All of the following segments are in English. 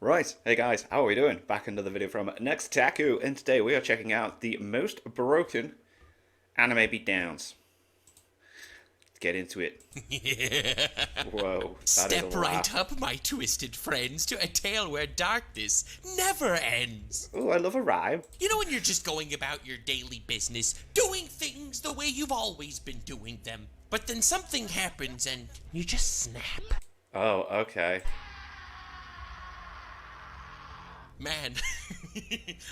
Right, hey guys, how are we doing? Back another video from Next Taku, and today we are checking out the most broken anime beatdowns. Let's get into it. Whoa, that is a Step right laugh. up, my twisted friends, to a tale where darkness never ends. Oh, I love a rhyme. You know when you're just going about your daily business, doing things the way you've always been doing them, but then something happens and you just snap. Oh, okay. Man,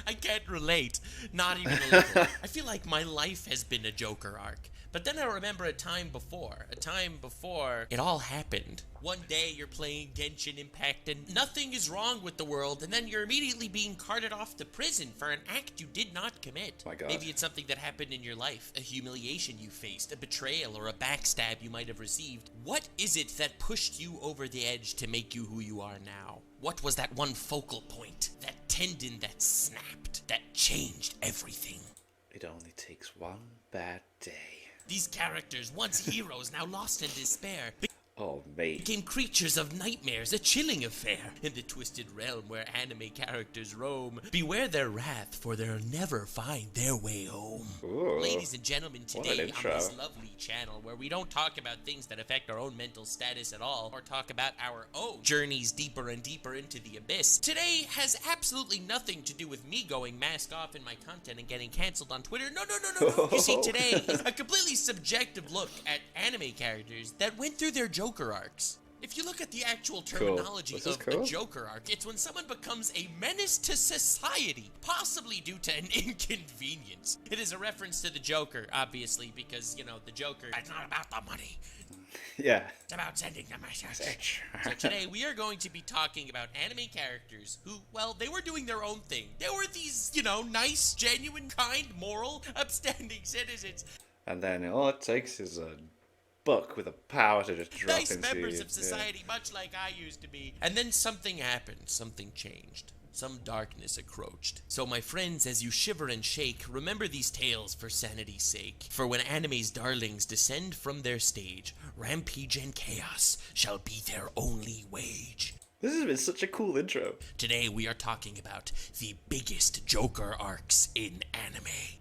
I can't relate. Not even a little. I feel like my life has been a Joker arc. But then I remember a time before it all happened. One day you're playing Genshin Impact and nothing is wrong with the world, and then you're immediately being carted off to prison for an act you did not commit. My God. Maybe it's something that happened in your life, a humiliation you faced, a betrayal, or a backstab you might have received. What is it that pushed you over the edge to make you who you are now? What was that one focal point, that tendon that snapped, that changed everything? It only takes one bad day. These characters, once heroes, now lost in despair, Oh, mate. became creatures of nightmares, a chilling affair. In the twisted realm where anime characters roam, beware their wrath, for they'll never find their way home. Ooh, Ladies and gentlemen, what an today on intro. this lovely channel where we don't talk about things that affect our own mental status at all, or talk about our own journeys deeper and deeper into the abyss, today has absolutely nothing to do with me going mask off in my content and getting cancelled on Twitter. No. You see, today is a completely subjective look at anime characters that went through their Joker arcs. If you look at the actual terminology This is of cool. a Joker arc, it's when someone becomes a menace to society, possibly due to an inconvenience. It is a reference to the Joker, obviously, because, you know, the Joker, it's not about the money. Yeah. It's about sending the message. So today we are going to be talking about anime characters who, well, they were doing their own thing. They were these, you know, nice, genuine, kind, moral, upstanding citizens. And then all it takes is a book with a power to just drop Nice into members you. of society, much like I used to be. And then something happened. Something changed. Some darkness encroached. So my friends, as you shiver and shake, remember these tales for sanity's sake. For when anime's darlings descend from their stage, rampage and chaos shall be their only wage. This has been such a cool intro. Today we are talking about the biggest Joker arcs in anime.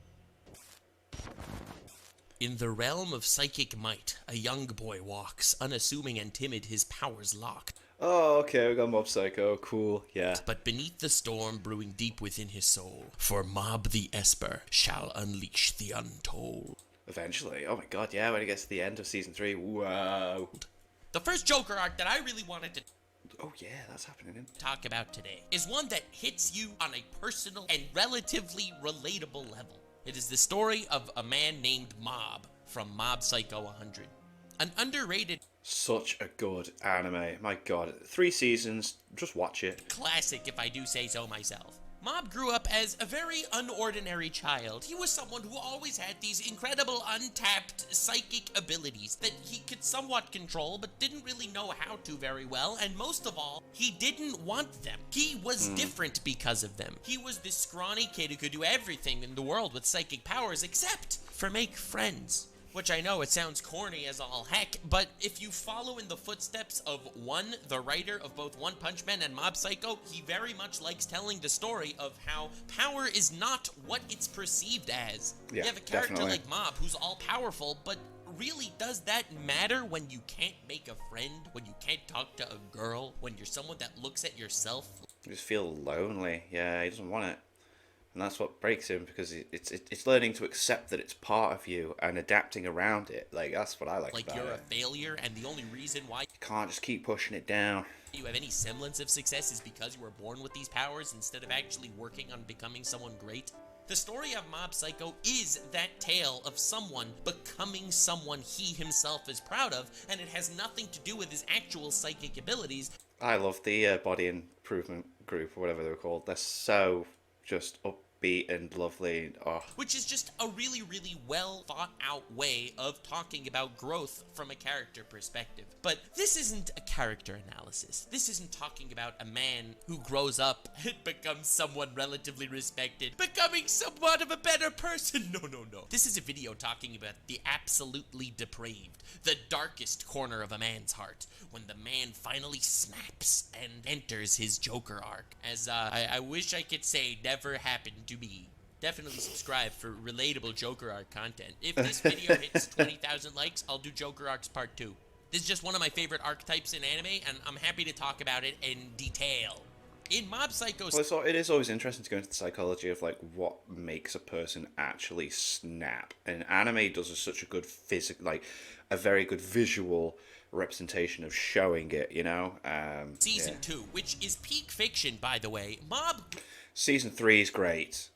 In the realm of psychic might, a young boy walks, unassuming and timid, his powers locked. Oh, okay, we got Mob Psycho. Cool, yeah. But beneath the storm brewing deep within his soul, for Mob the Esper shall unleash the untold. Eventually. Oh my god, yeah, when it gets to the end of season 3. Wow. The first Joker arc that I really wanted to Oh yeah, that's happening. talk about today is one that hits you on a personal and relatively relatable level. It is the story of a man named Mob from Mob Psycho 100. An underrated Such a good anime. My god. 3 seasons. Just watch it. classic, if I do say so myself. Mob grew up as a very unordinary child. He was someone who always had these incredible untapped psychic abilities that he could somewhat control but didn't really know how to very well, and most of all, he didn't want them. He was different because of them. He was this scrawny kid who could do everything in the world with psychic powers except for make friends. Which I know it sounds corny as all heck, but if you follow in the footsteps of One, the writer of both One Punch Man and Mob Psycho, he very much likes telling the story of how power is not what it's perceived as. Yeah, you have a character definitely. like Mob who's all powerful, but really, does that matter when you can't make a friend, when you can't talk to a girl, when you're someone that looks at yourself? You just feel lonely. Yeah, he doesn't want it. And that's what breaks him, because it's learning to accept that it's part of you and adapting around it. Like, that's what I like Like about you're it. a failure, and the only reason why You can't just keep pushing it down. you have any semblance of success is because you were born with these powers instead of actually working on becoming someone great. The story of Mob Psycho is that tale of someone becoming someone he himself is proud of, and it has nothing to do with his actual psychic abilities. I love the body improvement group, or whatever they're called. They're so just upbeat and lovely. Oh, which is just a really, really well thought out way of talking about growth from a character perspective. But this isn't a character analysis. This isn't talking about a man who grows up and becomes someone relatively respected, becoming somewhat of a better person. No, no, no. This is a video talking about the absolutely depraved, the darkest corner of a man's heart, when the man finally snaps and enters his Joker arc. As I wish I could say never happened to me. Definitely subscribe for relatable Joker arc content. If this video hits 20,000 likes, I'll do Joker arcs part 2. This is just one of my favorite archetypes in anime, and I'm happy to talk about it in detail. In Mob Psycho... Well, so it is always interesting to go into the psychology of, like, what makes a person actually snap. And anime does such a good a very good visual representation of showing it, you know? Season 2, which is peak fiction, by the way. Season 3 is great.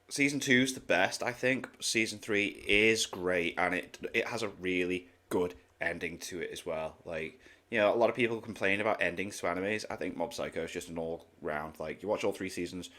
Season 2 is the best, I think. Season 3 is great, and it has a really good ending to it as well. Like, you know, a lot of people complain about endings to animes. I think Mob Psycho is just an all-round, like, you watch all 3 seasons,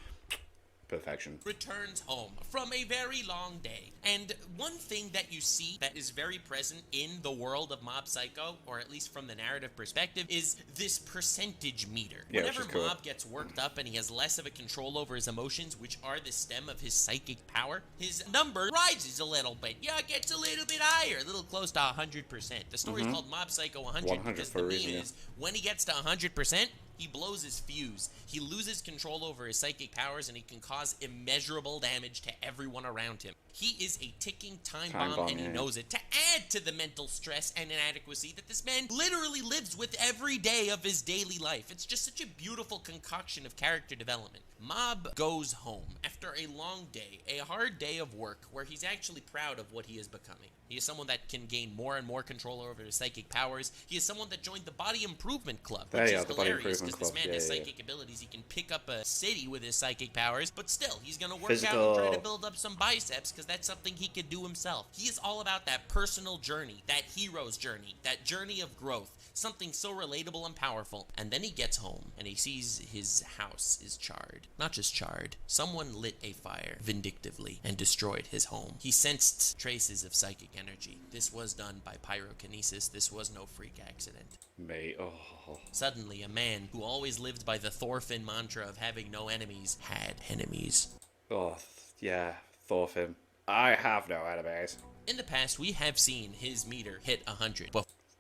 perfection. Returns home from a very long day. And one thing that you see that is very present in the world of Mob Psycho, or at least from the narrative perspective, is this percentage meter. Yeah, whenever cool. Mob gets worked up and he has less of a control over his emotions, which are the stem of his psychic power, his number rises a little bit. Yeah, it gets a little bit higher, a little close to 100%. The story's called Mob Psycho 100 because the meme is when he gets to 100%, he blows his fuse. He loses control over his psychic powers, and he can cause immeasurable damage to everyone around him. He is a ticking time bomb, and he knows it. To add to the mental stress and inadequacy that this man literally lives with every day of his daily life. It's just such a beautiful concoction of character development. Mob goes home after a long day, a hard day of work, where he's actually proud of what he is becoming. He is someone that can gain more and more control over his psychic powers. He is someone that joined the Body Improvement Club, which is hilarious because this man has psychic abilities. He can pick up a city with his psychic powers, but still, he's going to work out and try to build up some biceps because that's something he could do himself. He is all about that personal journey, that hero's journey, that journey of growth, something so relatable and powerful. And then he gets home and he sees his house is charred. Not just charred, someone lit a fire vindictively and destroyed his home. He sensed traces of psychic energy. This was done by pyrokinesis. This was no freak accident. Mate, oh. Suddenly, a man who always lived by the Thorfinn mantra of having no enemies had enemies. Oh, yeah, Thorfinn. I have no enemies. In the past, we have seen his meter hit 100.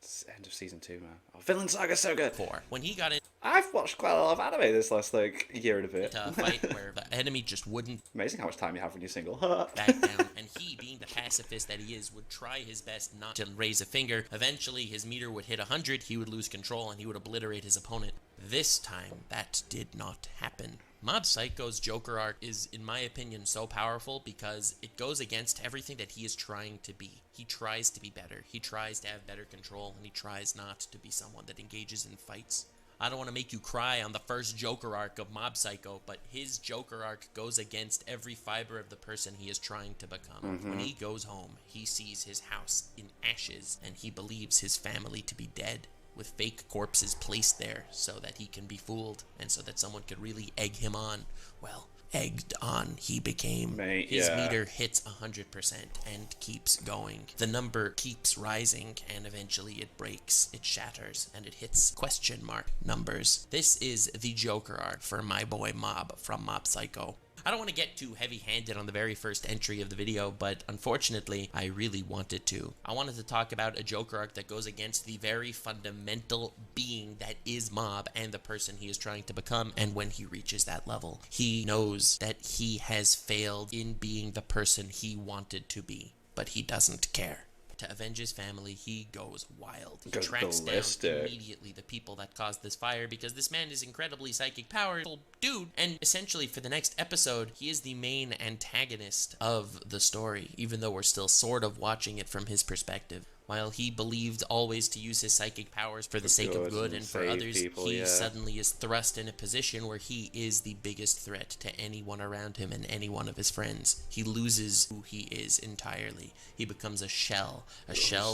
It's the end of season 2, man. Oh, Vinland Saga's so good. When he got in... I've watched quite a lot of anime this last, year and a bit. A fight where the enemy just wouldn't... Amazing how much time you have when you're single. back down, and he, being the pacifist that he is, would try his best not to raise a finger. Eventually, his meter would hit 100, he would lose control, and he would obliterate his opponent. This time, that did not happen. Mob Psycho's Joker arc is, in my opinion, so powerful because it goes against everything that he is trying to be. He tries to be better, he tries to have better control, and he tries not to be someone that engages in fights. I don't want to make you cry on the first Joker arc of Mob Psycho, but his Joker arc goes against every fiber of the person he is trying to become. When he goes home, he sees his house in ashes, and he believes his family to be dead, with fake corpses placed there so that he can be fooled, and so that someone could really egg him on. Well, egged on he became. Mate, his meter hits 100% and keeps going. The number keeps rising, and eventually it breaks, it shatters, and it hits question mark numbers. This is the Joker arc for my boy Mob from Mob Psycho. I don't want to get too heavy-handed on the very first entry of the video, but unfortunately, I really wanted to. I wanted to talk about a Joker arc that goes against the very fundamental being that is Mob and the person he is trying to become, and when he reaches that level, he knows that he has failed in being the person he wanted to be, but he doesn't care. To avenge his family, he goes wild. He tracks down immediately the people that caused this fire because this man is incredibly psychic powerful dude. And essentially, for the next episode, he is the main antagonist of the story, even though we're still sort of watching it from his perspective. While he believed always to use his psychic powers for the sake of good and for others, he suddenly is thrust in a position where he is the biggest threat to anyone around him and any one of his friends. He loses who he is entirely. He becomes a shell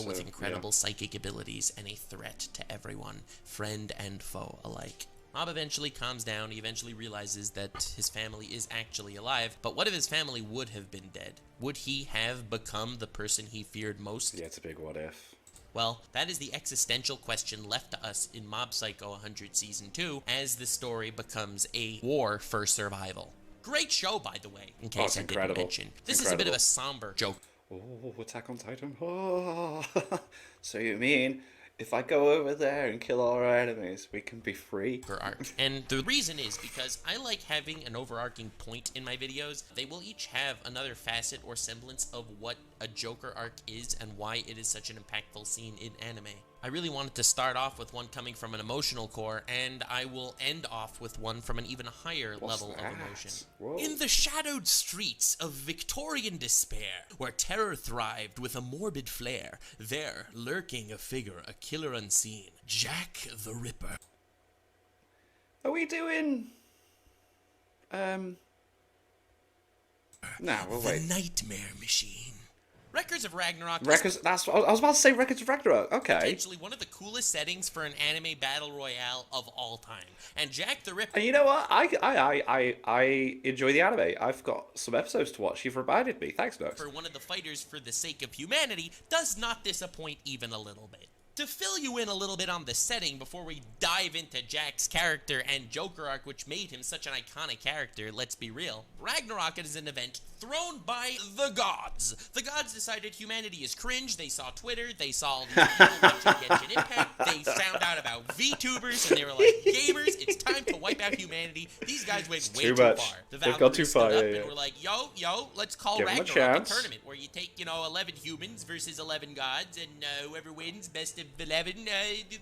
with incredible psychic abilities and a threat to everyone, friend and foe alike. Mob eventually calms down. He eventually realizes that his family is actually alive. But what if his family would have been dead? Would he have become the person he feared most? Yeah, it's a big what if. Well, that is the existential question left to us in Mob Psycho 100 Season 2 as the story becomes a war for survival. Great show, by the way, in case I didn't mention. This is a bit of a somber joke. Oh, Attack on Titan. Oh. So you mean if I go over there and kill all our enemies, we can be free? For art. And the reason is because I like having an overarching point in my videos. They will each have another facet or semblance of what a Joker arc is and why it is such an impactful scene in anime. I really wanted to start off with one coming from an emotional core, and I will end off with one from an even higher level of emotion. Whoa. In the shadowed streets of Victorian despair, where terror thrived with a morbid flair, there, lurking a figure, a killer unseen, Jack the Ripper. Are we doing... No, we'll The wait. Nightmare Machine. Records of Ragnarok. That's what I was about to say. Records of Ragnarok. Okay. Potentially one of the coolest settings for an anime battle royale of all time. And Jack the Ripper. And you know what? I enjoy the anime. I've got some episodes to watch. You've reminded me. Thanks, Nox. For one of the fighters for the sake of humanity does not disappoint even a little bit. To fill you in a little bit on the setting before we dive into Jack's character and Joker arc, which made him such an iconic character, let's be real, Ragnarok is an event thrown by the gods. The gods decided humanity is cringe. They saw Twitter. They saw the people watching Genshin Impact. They found out about VTubers, and they were like, gamers, it's time to wipe out humanity. These guys went way too far. The They've gone too far, stood up yeah. and were like, yo, let's call Give 'em a Ragnarok a chance. tournament where you take, 11 humans versus 11 gods, and whoever wins, best of 11,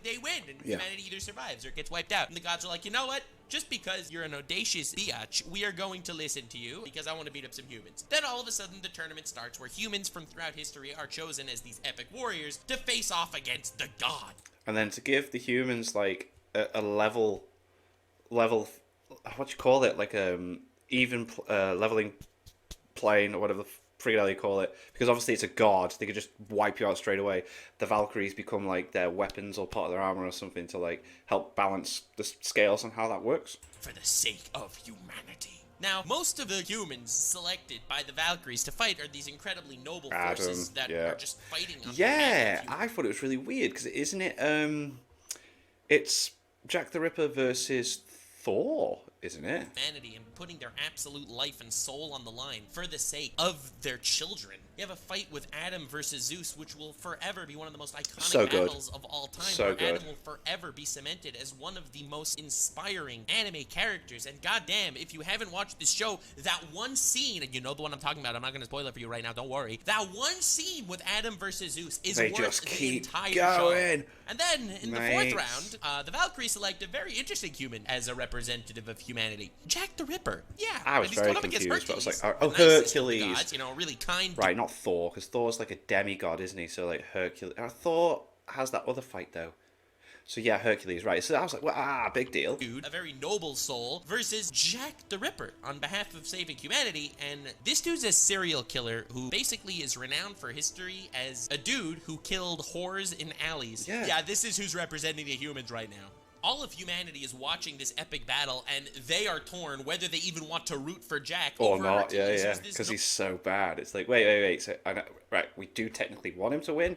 they win, and humanity either survives or gets wiped out. And the gods are like, you know what? Just because you're an audacious biatch, we are going to listen to you because I want to beat up some humans. Then all of a sudden, the tournament starts where humans from throughout history are chosen as these epic warriors to face off against the god. And then to give the humans like a level, what do you call it? Like even leveling plane or whatever the freaking hell you call it, because obviously it's a god, they could just wipe you out straight away. The Valkyries become like their weapons or part of their armor or something to like help balance the scales on how that works. For the sake of humanity. Now, most of the humans selected by the Valkyries to fight are these incredibly noble forces that are just fighting on behalf of I thought it was really weird because isn't it? It's Jack the Ripper versus Thor, isn't it? humanity and putting their absolute life and soul on the line for the sake of their children. You have a fight with Adam versus Zeus, which will forever be one of the most iconic battles of all time. Where Adam will forever be cemented as one of the most inspiring anime characters. And goddamn, if you haven't watched this show, that one scene, and you know the one I'm talking about, I'm not going to spoil it for you right now, don't worry. That one scene with Adam versus Zeus is worth the entire show. And then, in the fourth round, the Valkyries select a very interesting human as a representative of humanity. Jack the Ripper. Yeah. I was very confused, but I was like, oh, Hercules. Gods, really kind. Right, not Thor, because Thor's like a demigod, isn't he? So like Hercules. Thor has that other fight though. So yeah, Hercules, right. So I was like, well, big deal. Dude, a very noble soul versus Jack the Ripper on behalf of saving humanity. And this dude's a serial killer who basically is renowned for history as a dude who killed whores in alleys. Yeah, this is who's representing the humans right now. All of humanity is watching this epic battle, and they are torn whether they even want to root for Jack or not. Because he's so bad. It's like, wait. So, right, we do technically want him to win,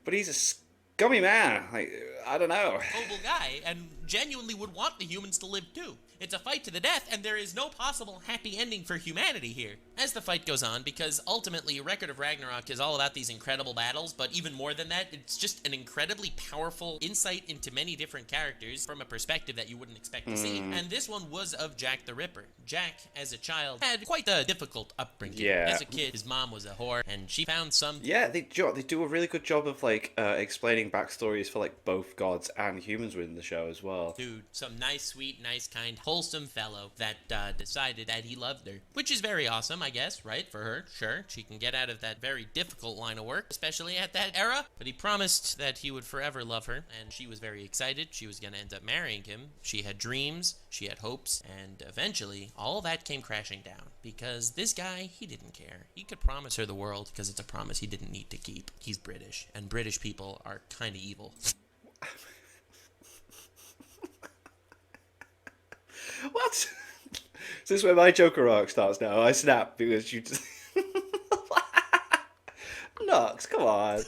but he's a scummy man. Like, I don't know. Noble guy, and genuinely would want the humans to live too. It's a fight to the death, and there is no possible happy ending for humanity here. As the fight goes on, because ultimately Record of Ragnarok is all about these incredible battles, but even more than that, it's just an incredibly powerful insight into many different characters from a perspective that you wouldn't expect to see. And this one was of Jack the Ripper. Jack, as a child, had quite a difficult upbringing. As a kid, his mom was a whore, and she found some... Yeah, they do a really good job of, like, explaining backstories for, like, both gods and humans within the show as well. Dude, some nice, sweet, nice, kind, wholesome fellow that decided that he loved her. Which is very awesome, I guess, right? For her, sure. She can get out of that very difficult line of work, especially at that era. But he promised that he would forever love her, and she was very excited. She was going to end up marrying him. She had dreams, she had hopes, and eventually, all that came crashing down. Because this guy, he didn't care. He could promise her the world because it's a promise he didn't need to keep. He's British, and British people are kind of evil. What? Is this where my Joker arc starts now? I snap because you just... Nox, come on.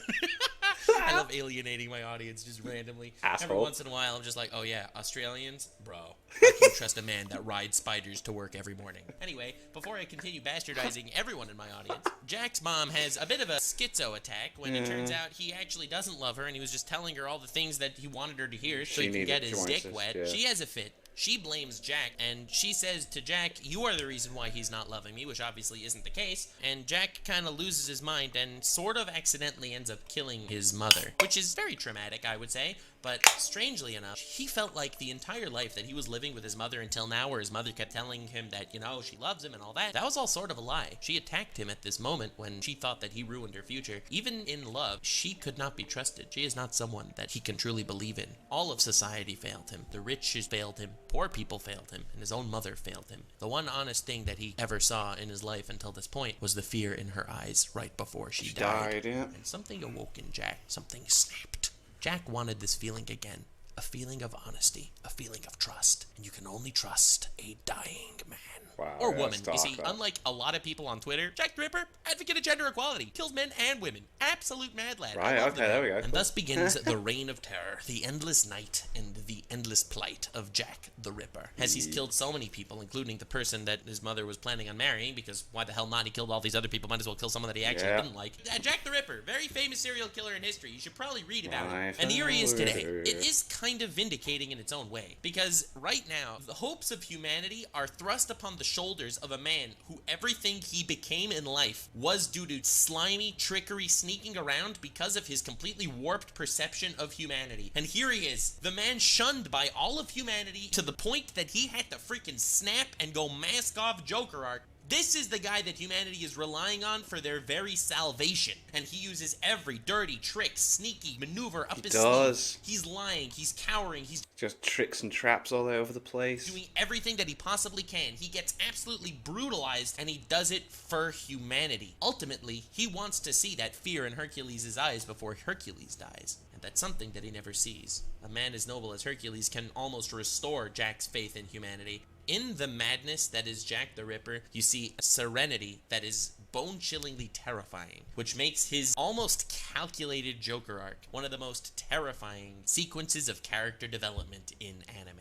I love alienating my audience just randomly. Asshole. Every once in a while, I'm just like, oh yeah, Australians? Bro, I can trust a man that rides spiders to work every morning. Anyway, before I continue bastardizing everyone in my audience, Jack's mom has a bit of a schizo attack when it turns out he actually doesn't love her and he was just telling her all the things that he wanted her to hear so he could get his dick wet. Yeah. She has a fit. She blames Jack, and she says to Jack, you are the reason why he's not loving me, which obviously isn't the case. And Jack kind of loses his mind and sort of accidentally ends up killing his mother, which is very traumatic, I would say. But strangely enough, he felt like the entire life that he was living with his mother until now, where his mother kept telling him that, you know, she loves him and all that, that was all sort of a lie. She attacked him at this moment when she thought that he ruined her future. Even in love, she could not be trusted. She is not someone that he can truly believe in. All of society failed him. The rich failed him. Poor people failed him. And his own mother failed him. The one honest thing that he ever saw in his life until this point was the fear in her eyes right before she died. Yeah. And something awoke in Jack. Something snapped. Jack wanted this feeling again, a feeling of honesty, a feeling of trust, and you can only trust a dying man. Wow, or woman. You see, unlike a lot of people on Twitter, Jack the Ripper, advocate of gender equality, kills men and women. Absolute mad lad. Right, okay, there we go. And thus begins the reign of terror, the endless night, and the endless plight of Jack the Ripper. As he's killed so many people, including the person that his mother was planning on marrying, because why the hell not? He killed all these other people, might as well kill someone that he actually didn't like. Jack the Ripper, very famous serial killer in history. You should probably read about him. And here he is today. It is kind of vindicating in its own way, because right now, the hopes of humanity are thrust upon the shoulders of a man who everything he became in life was due to slimy trickery sneaking around because of his completely warped perception of humanity. And here he is, the man shunned by all of humanity to the point that he had to freaking snap and go mask off Joker art. This is the guy that humanity is relying on for their very salvation. And he uses every dirty trick, sneaky maneuver up his sleeve. He's lying, he's cowering, he's just tricks and traps all over the place. Doing everything that he possibly can. He gets absolutely brutalized, and he does it for humanity. Ultimately, he wants to see that fear in Hercules' eyes before Hercules dies. And that's something that he never sees. A man as noble as Hercules can almost restore Jack's faith in humanity. In the madness that is Jack the Ripper, you see a serenity that is bone-chillingly terrifying, which makes his almost calculated Joker arc one of the most terrifying sequences of character development in anime.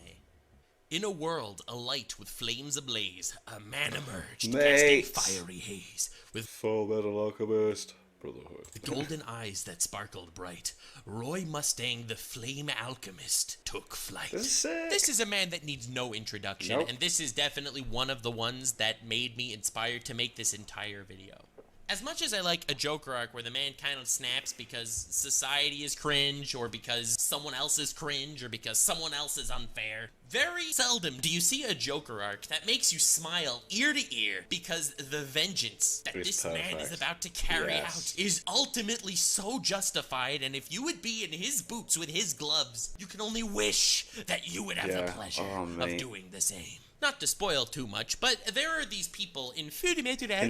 In a world alight with flames ablaze, a man emerged, casting fiery haze, with Full Metal Alchemist Brotherhood. The golden eyes that sparkled bright. Roy Mustang, the flame alchemist, took flight. This is a man that needs no introduction, and this is definitely one of the ones that made me inspired to make this entire video. As much as I like a Joker arc where the man kind of snaps because society is cringe, or because someone else is cringe, or because someone else is unfair, very seldom do you see a Joker arc that makes you smile ear to ear because the vengeance that this man is about to carry out is ultimately so justified, and if you would be in his boots with his gloves, you can only wish that you would have the pleasure of doing the same. Not to spoil too much, but there are these people in that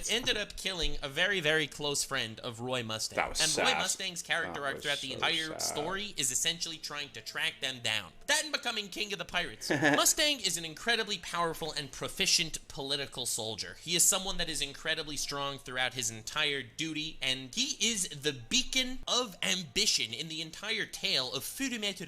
ended up killing a very, very close friend of Roy Mustang. Roy Mustang's character arc throughout the entire story is essentially trying to track them down. That and becoming king of the pirates. Mustang is an incredibly powerful and proficient political soldier. He is someone that is incredibly strong throughout his entire duty, and he is the beacon of ambition in the entire tale of Furumeto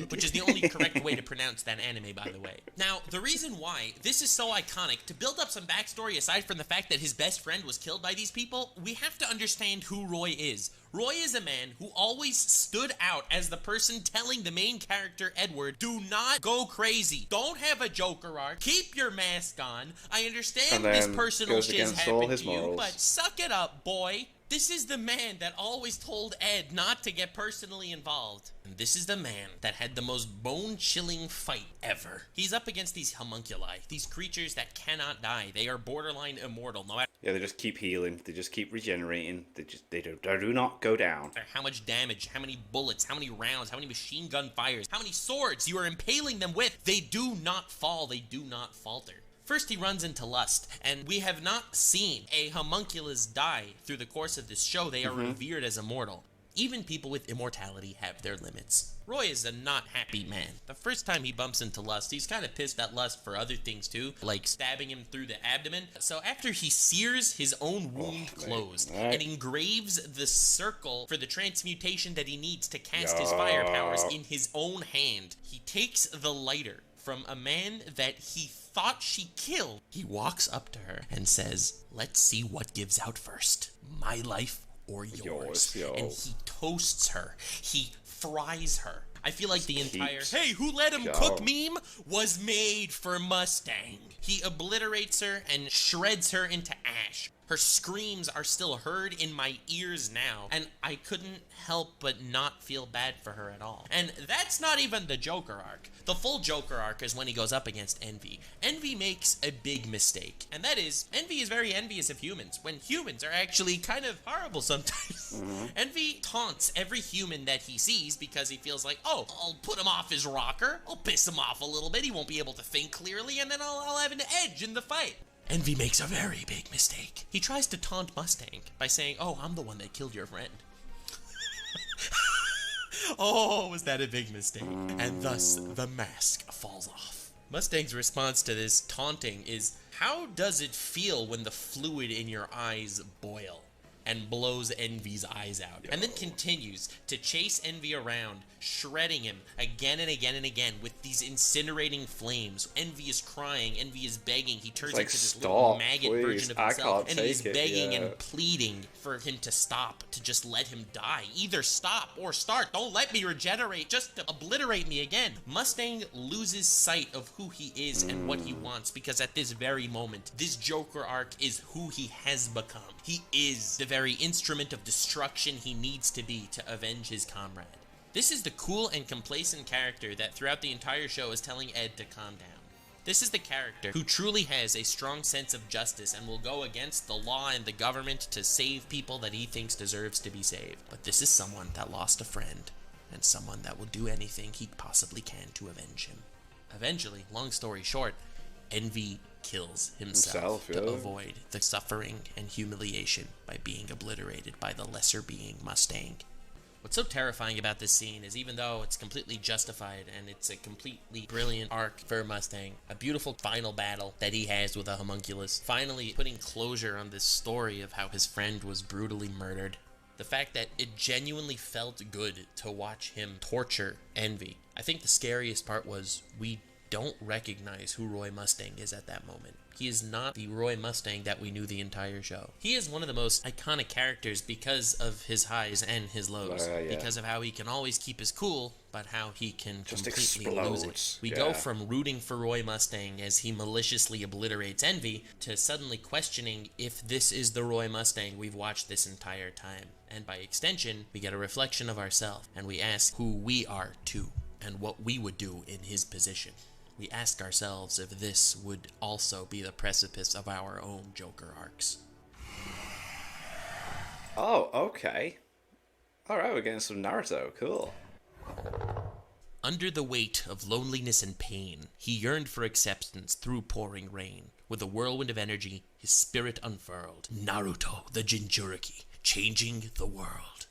which is the only correct way to pronounce that anime, by the way. Now, the reason why this is so iconic, to build up some backstory aside from the fact that his best friend was killed by these people, we have to understand who Roy is. Roy is a man who always stood out as the person telling the main character, Edward, do not go crazy. Don't have a Joker arc. Keep your mask on. I understand this personal shit's happened to you, but suck it up, boy. This is the man that always told Ed not to get personally involved. And this is the man that had the most bone-chilling fight ever. He's up against these homunculi, these creatures that cannot die. They are borderline immortal. No matter they just keep healing. They just keep regenerating. They do not go down. How much damage, how many bullets, how many rounds, how many machine gun fires, how many swords you are impaling them with, they do not fall. They do not falter. First, he runs into lust, and we have not seen a homunculus die through the course of this show. They are revered as immortal. Even people with immortality have their limits. Roy is a not happy man. The first time he bumps into Lust, he's kind of pissed at Lust for other things too, like stabbing him through the abdomen. So after he sears his own wound closed and engraves the circle for the transmutation that he needs to cast his fire powers in his own hand, he takes the lighter from a man that he thought she killed. He walks up to her and says, "Let's see what gives out first, my life or yours." And he toasts her. He fries her. I feel like the entire "hey, who let him cook" meme was made for Mustang. He obliterates her and shreds her into ash. Her screams are still heard in my ears now, and I couldn't help but not feel bad for her at all. And that's not even the Joker arc. The full Joker arc is when he goes up against Envy. Envy makes a big mistake, and that is, Envy is very envious of humans, when humans are actually kind of horrible sometimes. Envy taunts every human that he sees because he feels like, oh, I'll put him off his rocker, I'll piss him off a little bit, he won't be able to think clearly, and then I'll have an edge in the fight. Envy makes a very big mistake. He tries to taunt Mustang by saying, "Oh, I'm the one that killed your friend." Oh, was that a big mistake? And thus, the mask falls off. Mustang's response to this taunting is, "How does it feel when the fluid in your eyes boil?" and blows Envy's eyes out, and then continues to chase Envy around, shredding him again and again and again with these incinerating flames. Envy is crying, Envy is begging, he turns into this little maggot version of himself, and he's begging and pleading for him to stop, to just let him die. Either stop or start, don't let me regenerate, just to obliterate me again. Mustang loses sight of who he is and what he wants, because at this very moment, this Joker arc is who he has become. He is the very instrument of destruction he needs to be to avenge his comrade. This is the cool and complacent character that throughout the entire show is telling Ed to calm down. This is the character who truly has a strong sense of justice and will go against the law and the government to save people that he thinks deserves to be saved. But this is someone that lost a friend, and someone that will do anything he possibly can to avenge him. Eventually, long story short, Envy kills himself to avoid the suffering and humiliation by being obliterated by the lesser being Mustang. What's so terrifying about this scene is, even though it's completely justified and it's a completely brilliant arc for Mustang, a beautiful final battle that he has with a homunculus, finally putting closure on this story of how his friend was brutally murdered, the fact that it genuinely felt good to watch him torture Envy. I think the scariest part was we don't recognize who Roy Mustang is at that moment. He is not the Roy Mustang that we knew the entire show. He is one of the most iconic characters because of his highs and his lows. Because of how he can always keep his cool, but how he can just completely lose it. We go from rooting for Roy Mustang as he maliciously obliterates Envy to suddenly questioning if this is the Roy Mustang we've watched this entire time. And by extension, we get a reflection of ourselves, and we ask who we are too, and what we would do in his position. We ask ourselves if this would also be the precipice of our own Joker arcs. Oh, okay. Alright, we're getting some Naruto. Cool. Under the weight of loneliness and pain, he yearned for acceptance through pouring rain. With a whirlwind of energy, his spirit unfurled. Naruto, the Jinchuriki, changing the world.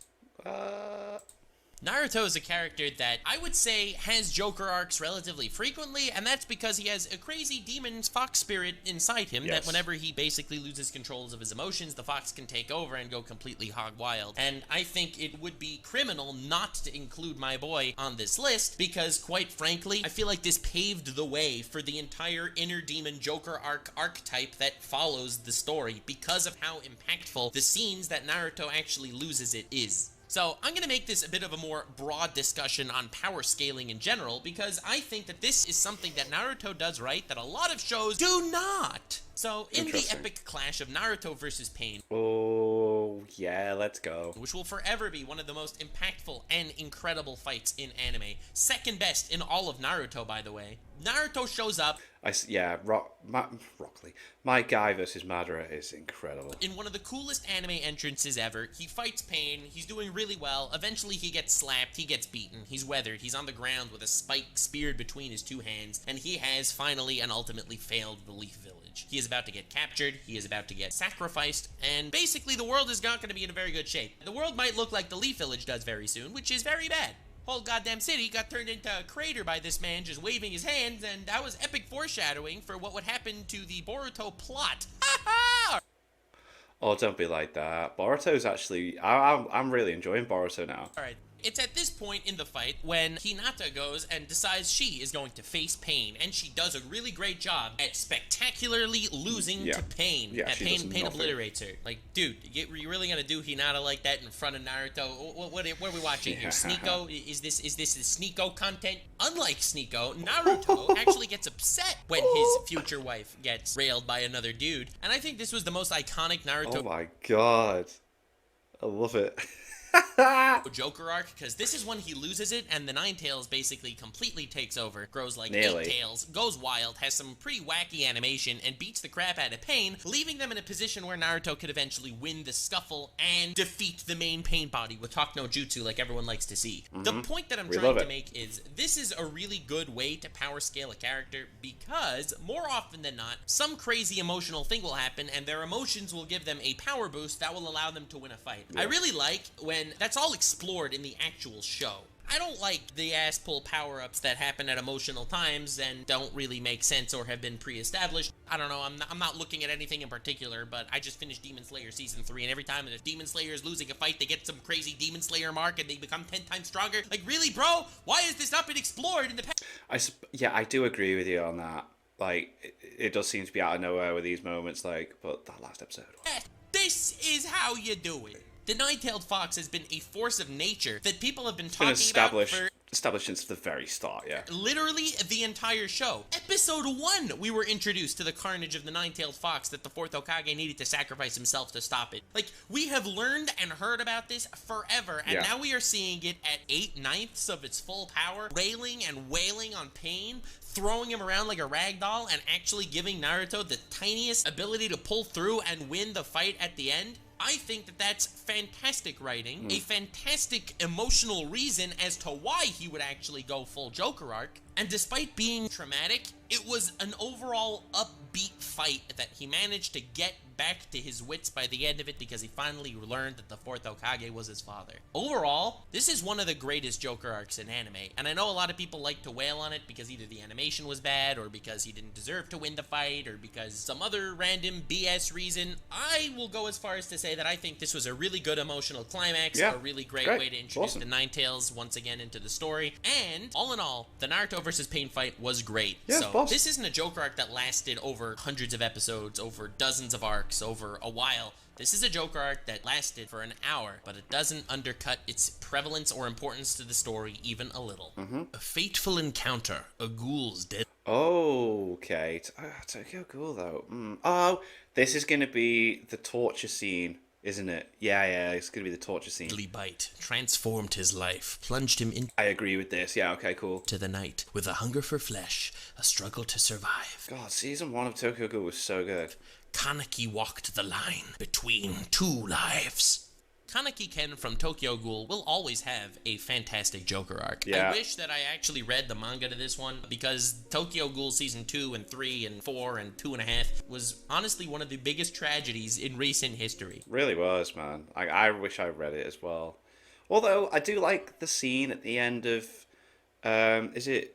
Naruto is a character that I would say has Joker arcs relatively frequently, and that's because he has a crazy demon fox spirit inside him that whenever he basically loses control of his emotions, the fox can take over and go completely hog wild. And I think it would be criminal not to include my boy on this list, because quite frankly, I feel like this paved the way for the entire inner demon Joker archetype that follows the story because of how impactful the scenes that Naruto actually loses it is. So I'm going to make this a bit of a more broad discussion on power scaling in general, because I think that this is something that Naruto does right that a lot of shows do not. So in the epic clash of Naruto versus Pain, oh yeah, let's go, which will forever be one of the most impactful and incredible fights in anime, second best in all of Naruto, by the way, Naruto shows up Rock Lee. My guy versus Madara is incredible. in one of the coolest anime entrances ever. He fights Pain. He's doing really well. Eventually, he gets slapped. He gets beaten. He's weathered. He's on the ground with a spike speared between his two hands. And he has finally and ultimately failed the Leaf Village. He is about to get captured. He is about to get sacrificed. And basically, the world is not going to be in a very good shape. The world might look like the Leaf Village does very soon, which is very bad. Whole goddamn city got turned into a crater by this man just waving his hands, and that was epic foreshadowing for what would happen to the Boruto plot. Oh, don't be like that. Boruto's actually... I'm really enjoying Boruto now. Alright, it's at this point in the fight when Hinata goes and decides she is going to face Pain, and she does a really great job at spectacularly losing to Pain. Yeah, Pain obliterates her. Like, dude, you really gonna do Hinata like that in front of Naruto? What are we watching here? Sneeko? Is this the Sneeko content? Unlike Sneeko, Naruto actually gets upset when his future wife gets railed by another dude, and I think this was the most iconic Naruto. Oh my god. I love it. Joker arc, because this is when he loses it and the Nine Tails basically completely takes over, grows like Nearly. 8 tails, goes wild, has some pretty wacky animation, and beats the crap out of Pain, leaving them in a position where Naruto could eventually win the scuffle and defeat the main Pain body with Talk no Jutsu like everyone likes to see. The point that I'm trying to make is this is a really good way to power scale a character because more often than not, some crazy emotional thing will happen and their emotions will give them a power boost that will allow them to win a fight. I really like when that's all explored in the actual show. I don't like the ass pull power-ups that happen at emotional times and don't really make sense or have been pre-established. I don't know, I'm not looking at anything in particular, but I just finished Demon Slayer Season 3, and every time that a Demon Slayer is losing a fight, they get some crazy Demon Slayer mark and they become 10 times stronger. Like, really, bro? Why has this not been explored in the past? Yeah, I do agree with you on that. Like, it does seem to be out of nowhere with these moments, like, but that last episode. This is how you do it. The Nine-Tailed Fox has been a force of nature that people have been talking about for... established since the very start, yeah. Literally the entire show. Episode 1, we were introduced to the carnage of the Nine-Tailed Fox that the 4th Hokage needed to sacrifice himself to stop it. Like, we have learned and heard about this forever, and now we are seeing it at 8/9 of its full power, railing and wailing on Pain, throwing him around like a rag doll, and actually giving Naruto the tiniest ability to pull through and win the fight at the end. I think that that's fantastic writing, a fantastic emotional reason as to why he would actually go full Joker arc, and despite being traumatic, it was an overall upbeat fight that he managed to get back to his wits by the end of it because he finally learned that the 4th Hokage was his father. Overall, this is one of the greatest Joker arcs in anime, and I know a lot of people like to wail on it because either the animation was bad, or because he didn't deserve to win the fight, or because some other random BS reason. I will go as far as to say that I think this was a really good emotional climax, a really great way to introduce the Nine Tails once again into the story, and all in all, the Naruto versus Pain fight was great. So this isn't a Joker arc that lasted over hundreds of episodes, over dozens of arcs, over a while. This is a Joker arc that lasted for an hour, but it doesn't undercut its prevalence or importance to the story even a little. A fateful encounter, a ghoul's death. Okay. Tokyo Ghoul, though. Oh, this is going to be the torture scene, isn't it? Yeah, it's going to be the torture scene. Bite transformed his life, plunged him into... I agree with this. Yeah, okay, cool. ...to the night, with a hunger for flesh, a struggle to survive. God, season 1 of Tokyo Ghoul was so good. Kaneki walked the line between two lives. Kaneki Ken from Tokyo Ghoul will always have a fantastic Joker arc. I wish that I actually read the manga to this one, because Tokyo Ghoul Season 2 and 3 and 4 and 2.5 was honestly one of the biggest tragedies in recent history. Really was, man. I wish I read it as well. Although, I do like the scene at the end of, is it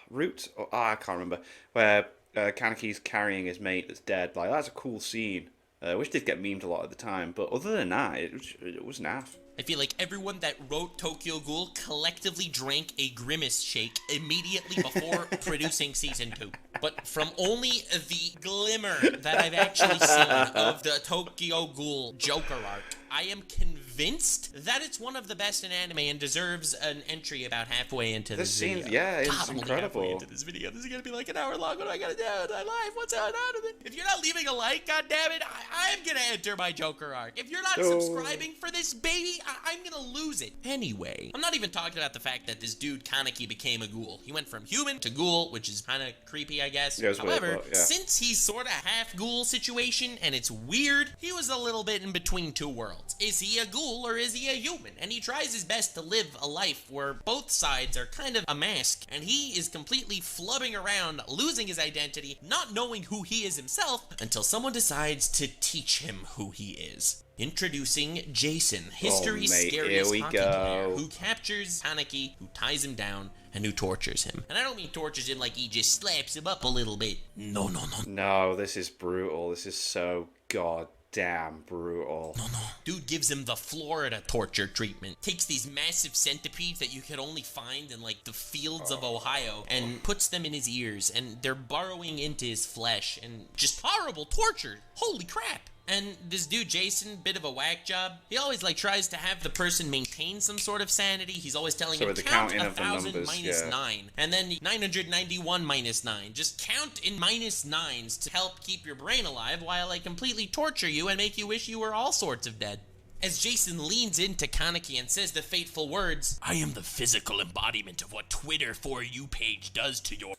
Root? I can't remember. Where Kaneki's carrying his mate that's dead. Like, that's a cool scene. Which did get memed a lot at the time, but other than that, it was naff. I feel like everyone that wrote Tokyo Ghoul collectively drank a Grimace shake immediately before producing Season 2. But from only the glimmer that I've actually seen of the Tokyo Ghoul Joker arc, I am convinced convinced that it's one of the best in anime and deserves an entry about halfway into this video. Scene, yeah, it's God, I'm only halfway incredible. into this video. This is gonna be like an hour long. What do I gotta do? Am I live? What's going on with it? If you're not leaving a like, god damn it, I'm gonna enter my Joker arc. If you're not subscribing for this baby, I'm gonna lose it. Anyway, I'm not even talking about the fact that this dude Kaneki became a ghoul. He went from human to ghoul, which is kind of creepy, I guess. Yeah, however, weird, but, yeah. since he's sort of half ghoul situation and it's weird, he was a little bit in between two worlds. Is he a ghoul or is he a human? And he tries his best to live a life where both sides are kind of a mask, and he is completely flubbing around, losing his identity, not knowing who he is himself, until someone decides to teach him who he is. Introducing Jason, history's scariest hockey player, who captures Kaneki, who ties him down, and who tortures him. And I don't mean tortures him like he just slaps him up a little bit. No. No, this is brutal. This is so goddamn brutal. No. Dude gives him the Florida torture treatment. Takes these massive centipedes that you could only find in like the fields of Ohio and puts them in his ears, and they're burrowing into his flesh, and just horrible torture. Holy crap. And this dude, Jason, bit of a whack job. He always like tries to have the person maintain some sort of sanity. He's always telling him, count 1,000 minus 9. And then 991 minus 9. Just count in minus 9s to help keep your brain alive while I completely torture you and make you wish you were all sorts of dead. As Jason leans into Kaneki and says the fateful words, I am the physical embodiment of what Twitter For You page does to your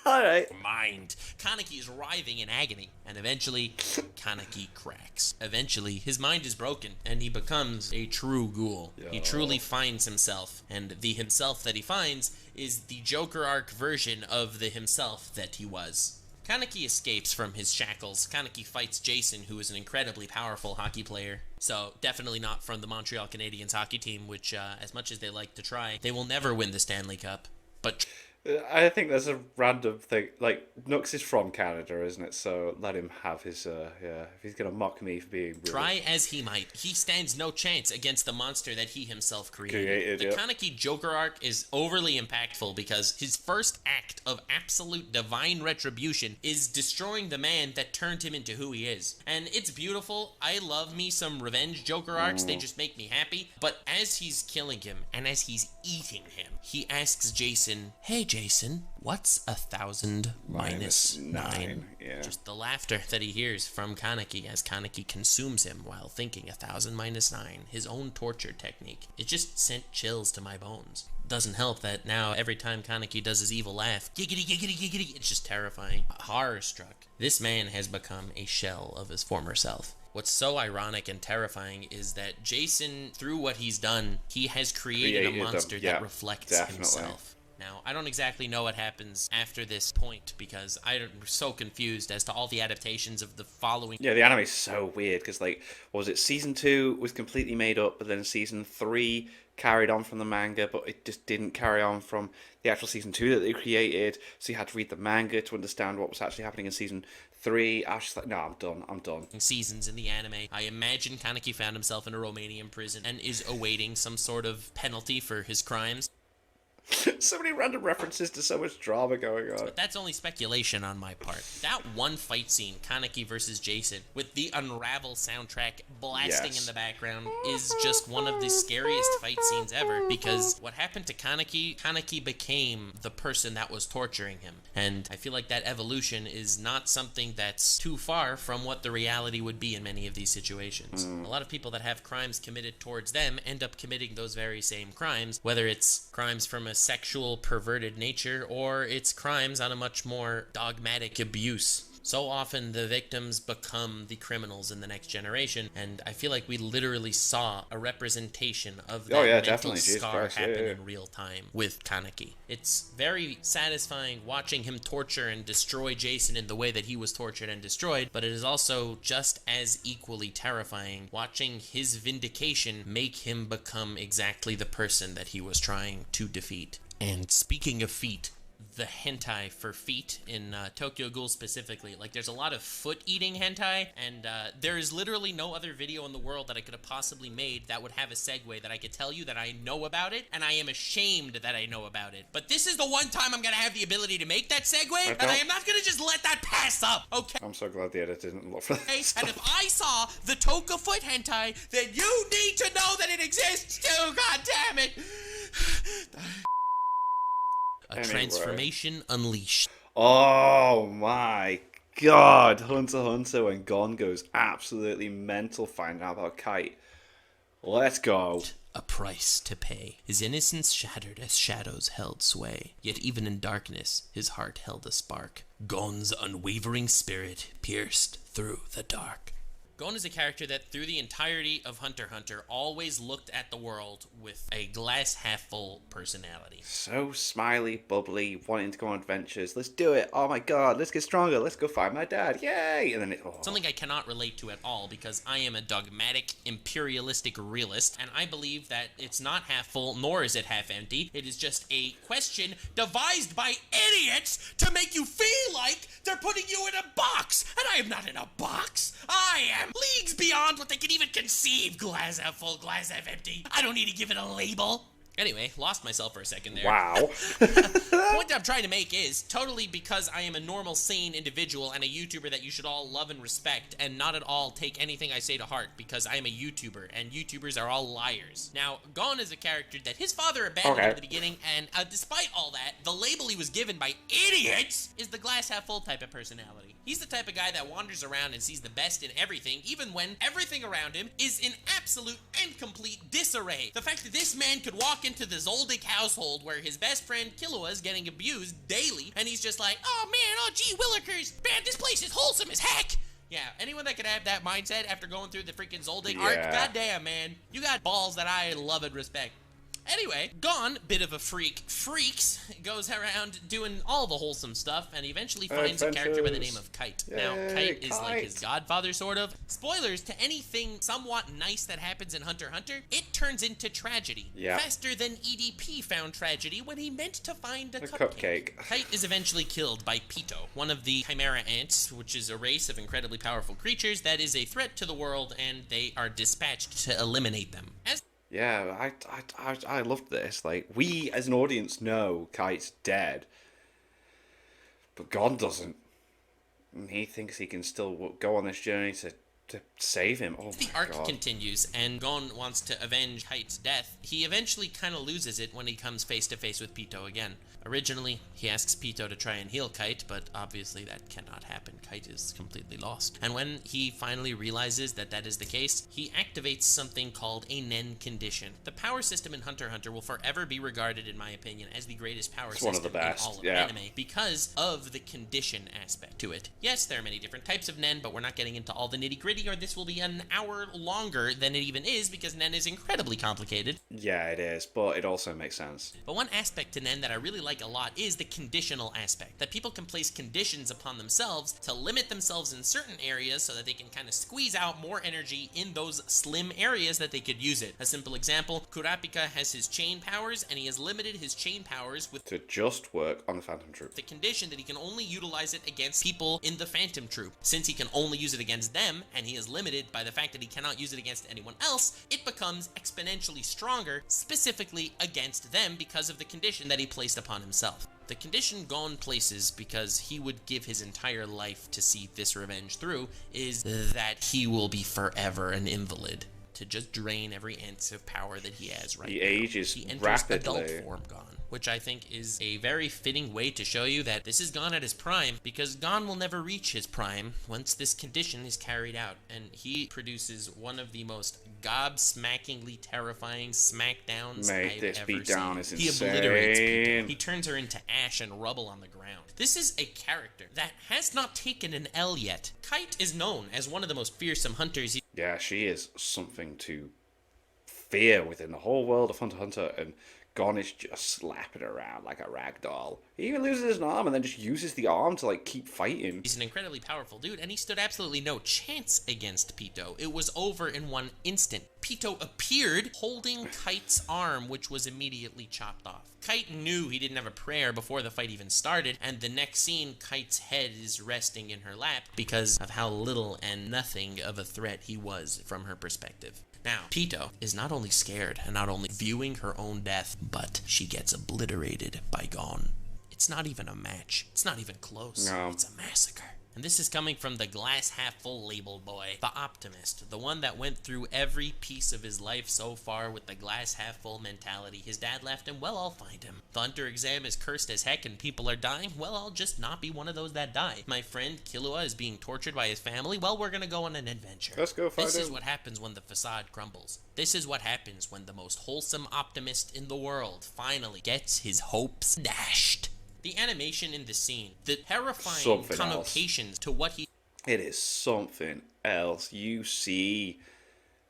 Alright. mind. Kaneki is writhing in agony, and eventually, Kaneki cracks. Eventually, his mind is broken, and he becomes a true ghoul. He truly finds himself, and the himself that he finds is the Joker arc version of the himself that he was. Kaneki escapes from his shackles. Kaneki fights Jason, who is an incredibly powerful hockey player. So, definitely not from the Montreal Canadiens hockey team, which, as much as they like to try, they will never win the Stanley Cup. But I think there's a random thing. Like, Nux is from Canada, isn't it? So let him have his, if he's going to mock me for being rude. Try as he might, he stands no chance against the monster that he himself created. The Kaneki Joker arc is overly impactful because his first act of absolute divine retribution is destroying the man that turned him into who he is. And it's beautiful. I love me some revenge Joker arcs. They just make me happy. But as he's killing him and as he's eating him, he asks Jason, hey Jason, what's 1,000 minus 9? Yeah. Just the laughter that he hears from Kaneki as Kaneki consumes him while thinking 1,000 minus 9, his own torture technique. It just sent chills to my bones. Doesn't help that now every time Kaneki does his evil laugh, giggity, giggity, giggity, it's just terrifying. Horror struck. This man has become a shell of his former self. What's so ironic and terrifying is that Jason, through what he's done, he has created a monster that reflects himself. Now, I don't exactly know what happens after this point because I'm so confused as to all the adaptations of the following. Yeah, the anime's so weird because, like, what was it? Season 2 was completely made up, but then Season 3 carried on from the manga, but it just didn't carry on from the actual Season 2 that they created, so you had to read the manga to understand what was actually happening in Season 3. I was just like, no, I'm done. Seasons in the anime. I imagine Kaneki found himself in a Romanian prison and is awaiting some sort of penalty for his crimes. So many random references to so much drama going on. But that's only speculation on my part. That one fight scene, Kaneki versus Jason, with the Unravel soundtrack blasting in the background, is just one of the scariest fight scenes ever, because what happened to Kaneki became the person that was torturing him. And I feel like that evolution is not something that's too far from what the reality would be in many of these situations. A lot of people that have crimes committed towards them end up committing those very same crimes, whether it's crimes from a sexual perverted nature or it's crimes on a much more dogmatic abuse. So often the victims become the criminals in the next generation, and I feel like we literally saw a representation of that mental scar happen in real time with Kaneki. It's very satisfying watching him torture and destroy Jason in the way that he was tortured and destroyed, but it is also just as equally terrifying watching his vindication make him become exactly the person that he was trying to defeat. And speaking of feet, the hentai for feet in Tokyo Ghoul specifically. Like, there's a lot of foot-eating hentai, and there is literally no other video in the world that I could have possibly made that would have a segue that I could tell you that I know about it, and I am ashamed that I know about it. But this is the one time I'm gonna have the ability to make that segue, and I am not gonna just let that pass up, okay? I'm so glad the editor didn't look for that. And if I saw the Toka foot hentai, then you need to know that it exists too, god damn it! A transformation unleashed. Oh my god, Hunter x Hunter when Gon goes absolutely mental finding out about Kite. Let's go. A price to pay. His innocence shattered as shadows held sway. Yet even in darkness, his heart held a spark. Gon's unwavering spirit pierced through the dark. Gon is a character that through the entirety of Hunter x Hunter always looked at the world with a glass half full personality. So smiley, bubbly, wanting to go on adventures. Let's do it. Oh my god, let's get stronger. Let's go find my dad. Yay! And then Something I cannot relate to at all because I am a dogmatic, imperialistic realist, and I believe that it's not half full, nor is it half empty. It is just a question devised by idiots to make you feel like they're putting you in a box. And I am not in a box. I am leagues beyond what they can even conceive. Glass half full, glass half empty. I don't need to give it a label. Anyway, lost myself for a second there. Wow. The point I'm trying to make is totally because I am a normal, sane individual and a YouTuber that you should all love and respect and not at all take anything I say to heart because I am a YouTuber and YouTubers are all liars. Now, Gon is a character that his father abandoned at the beginning, and despite all that, the label he was given by idiots is the glass half full type of personality. He's the type of guy that wanders around and sees the best in everything, even when everything around him is in absolute and complete disarray. The fact that this man could walk into the Zoldyck household where his best friend Killua is getting abused daily, and he's just like, oh man, oh gee willikers, man, this place is wholesome as heck. Yeah, anyone that could have that mindset after going through the freaking Zoldyck arc, goddamn man, you got balls that I love and respect. Anyway, Gon, bit of a freaks, goes around doing all the wholesome stuff and eventually finds a character by the name of Kite. Yay, now, Kite is like his godfather, sort of. Spoilers to anything somewhat nice that happens in Hunter x Hunter, it turns into tragedy. Yeah. Faster than EDP found tragedy when he meant to find a cupcake. Kite is eventually killed by Pito, one of the Chimera Ants, which is a race of incredibly powerful creatures that is a threat to the world, and they are dispatched to eliminate them. Yeah, I loved this. Like, we as an audience know Kite's dead, but Gon doesn't. And he thinks he can still go on this journey to save him. Oh the arc continues, and Gon wants to avenge Kite's death. He eventually kind of loses it when he comes face to face with Pito again. Originally, he asks Pito to try and heal Kite, but obviously that cannot happen. Kite is completely lost. And when he finally realizes that that is the case, he activates something called a Nen condition. The power system in Hunter x Hunter will forever be regarded, in my opinion, as the greatest power system in all of anime because of the condition aspect to it. Yes, there are many different types of Nen, but we're not getting into all the nitty-gritty, or this will be an hour longer than it even is because Nen is incredibly complicated. Yeah, it is, but it also makes sense. But one aspect to Nen that I really like a lot is the conditional aspect, that people can place conditions upon themselves to limit themselves in certain areas so that they can kind of squeeze out more energy in those slim areas that they could use it. A simple example, Kurapika has his chain powers, and he has limited his chain powers with to just work on the Phantom Troop. The condition that he can only utilize it against people in the Phantom Troop. Since he can only use it against them, and he is limited by the fact that he cannot use it against anyone else, it becomes exponentially stronger, specifically against them because of the condition that he placed upon himself. The condition Gon places, because he would give his entire life to see this revenge through, is that he will be forever an invalid, to just drain every ounce of power that he has right now. He ages he enters rapidly. Adult form Gon, which I think is a very fitting way to show you that this is Gon at his prime, because Gon will never reach his prime once this condition is carried out, and he produces one of the most gobsmackingly terrifying smackdowns I've this ever beatdown seen. is He insane. obliterates people. He turns her into ash and rubble on the ground. This is a character that has not taken an L yet. Kite is known as one of the most fearsome hunters. Yeah, she is something to fear within the whole world of Hunter x Hunter, and Gon is just slapping around like a rag doll. He even loses an arm and then just uses the arm to, like, keep fighting. He's an incredibly powerful dude, and he stood absolutely no chance against Pito. It was over in one instant. Pito appeared holding Kite's arm, which was immediately chopped off. Kite knew he didn't have a prayer before the fight even started, and the next scene, Kite's head is resting in her lap because of how little and nothing of a threat he was from her perspective. Now, Pito is not only scared and not only viewing her own death, but she gets obliterated by Gon. It's not even a match. It's not even close. No. It's a massacre. And this is coming from the glass half full label boy, the optimist, the one that went through every piece of his life so far with the glass half full mentality. His dad left him, well, I'll find him. The Hunter exam is cursed as heck and people are dying, well, I'll just not be one of those that die. My friend Killua is being tortured by his family, well, we're gonna go on an adventure. Let's go find him. This is what happens when the facade crumbles. This is what happens when the most wholesome optimist in the world finally gets his hopes dashed. The animation in the scene, the terrifying Something connotations else. to what he... It is something else. You see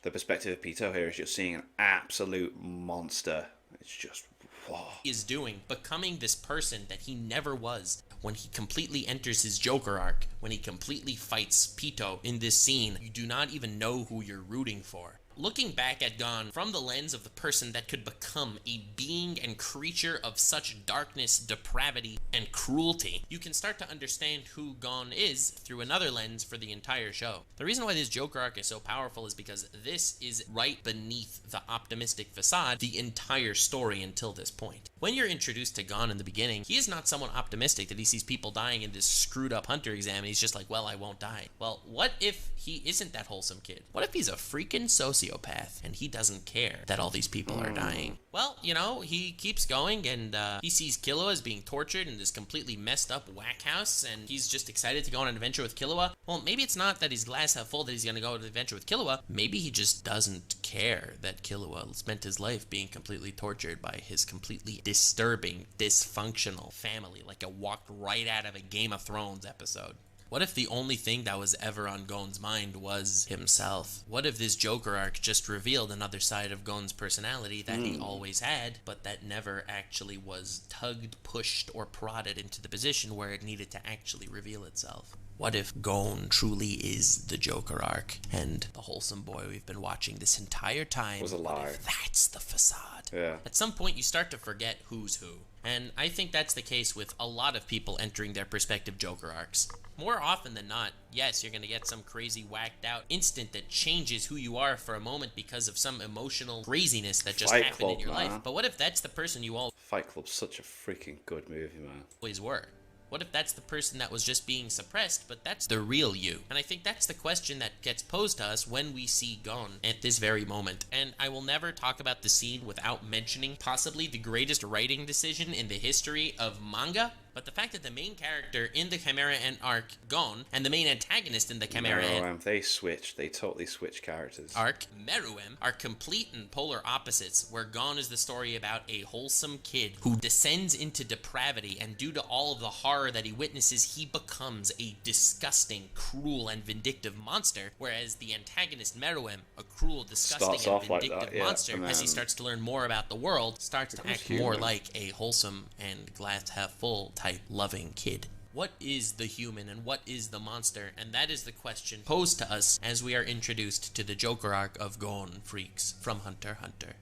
the perspective of Pito here is you're seeing an absolute monster. It's just, whoa. is doing, becoming this person that he never was when he completely enters his Joker arc, when he completely fights Pito in this scene. You do not even know who you're rooting for. Looking back at Gon from the lens of the person that could become a being and creature of such darkness, depravity, and cruelty, you can start to understand who Gon is through another lens for the entire show. The reason why this Joker arc is so powerful is because this is right beneath the optimistic facade the entire story until this point. When you're introduced to Gon in the beginning, he is not someone optimistic that he sees people dying in this screwed up Hunter exam and he's just like, well, I won't die. Well, what if he isn't that wholesome kid? What if he's a freaking sociopath and he doesn't care that all these people are dying? Well, you know, he keeps going and he sees Killua as being tortured in this completely messed up whack house and he's just excited to go on an adventure with Killua. Well, maybe it's not that he's glass half full that he's going to go on an adventure with Killua. Maybe he just doesn't care that Killua spent his life being completely tortured by his completely disturbing, dysfunctional family, like it walked right out of a Game of Thrones episode. What if the only thing that was ever on Gon's mind was himself? What if this Joker arc just revealed another side of Gon's personality that he always had, but that never actually was tugged, pushed, or prodded into the position where it needed to actually reveal itself? What if Gon truly is the Joker arc, and the wholesome boy we've been watching this entire time was a lie? What if that's the facade? Yeah. At some point, you start to forget who's who. And I think that's the case with a lot of people entering their respective Joker arcs. More often than not, yes, you're going to get some crazy whacked out instant that changes who you are for a moment because of some emotional craziness that just Fight happened Club, in your man. life. But what if that's the person you Fight Club's such a freaking good movie, man. always were? What if that's the person that was just being suppressed, but that's the real you? And I think that's the question that gets posed to us when we see Gon at this very moment. And I will never talk about the scene without mentioning possibly the greatest writing decision in the history of manga. But the fact that the main character in the Chimera Ant arc, Gon, and the main antagonist in the Chimera Ant They switched. They totally switched characters. arc, Meruem, are complete and polar opposites, where Gon is the story about a wholesome kid who descends into depravity, and due to all of the horror that he witnesses, he becomes a disgusting, cruel, and vindictive monster, whereas the antagonist Meruem, a cruel, disgusting, Starts and off like vindictive that, yeah, monster, and as he then starts to learn more about the world, starts to becomes act more human. like a wholesome and glass half full type loving kid. What is the human and what is the monster? And that is the question posed to us as we are introduced to the Joker arc of Gon Freaks from Hunter x Hunter.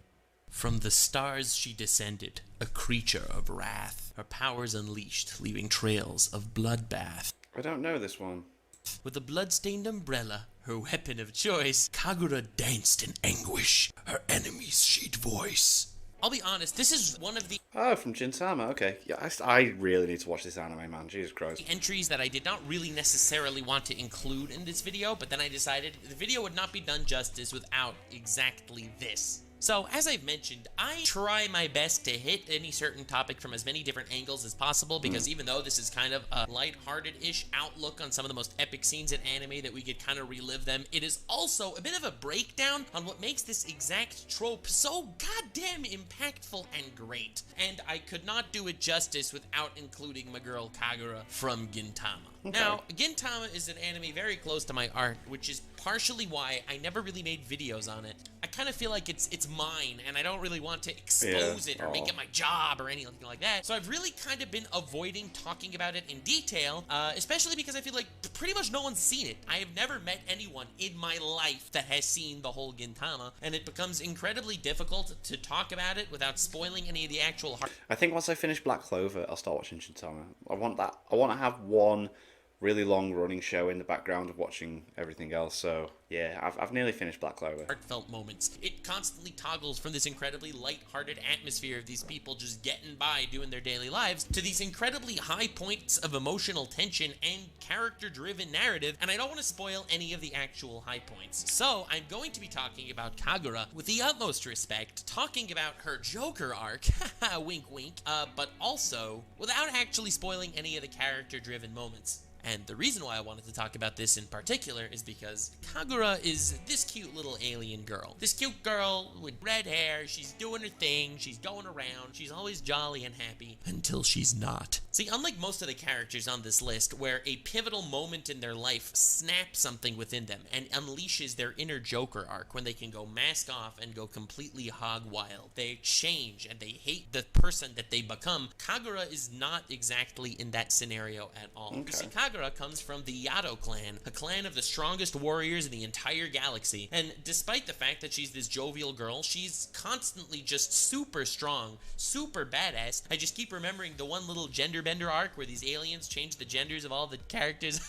From the stars she descended, a creature of wrath, her powers unleashed, leaving trails of bloodbath. I don't know this one. With a blood-stained umbrella, her weapon of choice, Kagura danced in anguish, her enemy's sheet voice. I'll be honest, this is one of the Oh, from Gintama. Okay. Yeah, I really need to watch this anime, man. Jesus Christ. entries that I did not really necessarily want to include in this video, but then I decided the video would not be done justice without exactly this. So, as I've mentioned, I try my best to hit any certain topic from as many different angles as possible, because even though this is kind of a lighthearted-ish outlook on some of the most epic scenes in anime that we could kind of relive them, it is also a bit of a breakdown on what makes this exact trope so goddamn impactful and great. And I could not do it justice without including my girl Kagura from Gintama. Now, Gintama is an anime very close to my art, which is partially why I never really made videos on it. I kind of feel like it's mine, and I don't really want to expose it or make it my job or anything like that. So I've really kind of been avoiding talking about it in detail, especially because I feel like pretty much no one's seen it. I have never met anyone in my life that has seen the whole Gintama, and it becomes incredibly difficult to talk about it without spoiling any of the actual I think once I finish Black Clover, I'll start watching Gintama. I want that. I want to have one really long running show in the background of watching everything else. So yeah, I've nearly finished Black Clover. Heartfelt moments. It constantly toggles from this incredibly light-hearted atmosphere of these people just getting by doing their daily lives to these incredibly high points of emotional tension and character-driven narrative, and I don't want to spoil any of the actual high points. So I'm going to be talking about Kagura with the utmost respect, talking about her Joker arc, wink wink, but also without actually spoiling any of the character-driven moments. And the reason why I wanted to talk about this in particular is because Kagura is this cute little alien girl. This cute girl with red hair, she's doing her thing, she's going around, she's always jolly and happy, until she's not. See, unlike most of the characters on this list, where a pivotal moment in their life snaps something within them and unleashes their inner Joker arc when they can go mask off and go completely hog wild. They change and they hate the person that they become. Kagura is not exactly in that scenario at all. Okay. You see, Kagura comes from the Yato clan, a clan of the strongest warriors in the entire galaxy, and despite the fact that she's this jovial girl, she's constantly just super strong, super badass. I just keep remembering the one little gender bender arc where these aliens change the genders of all the characters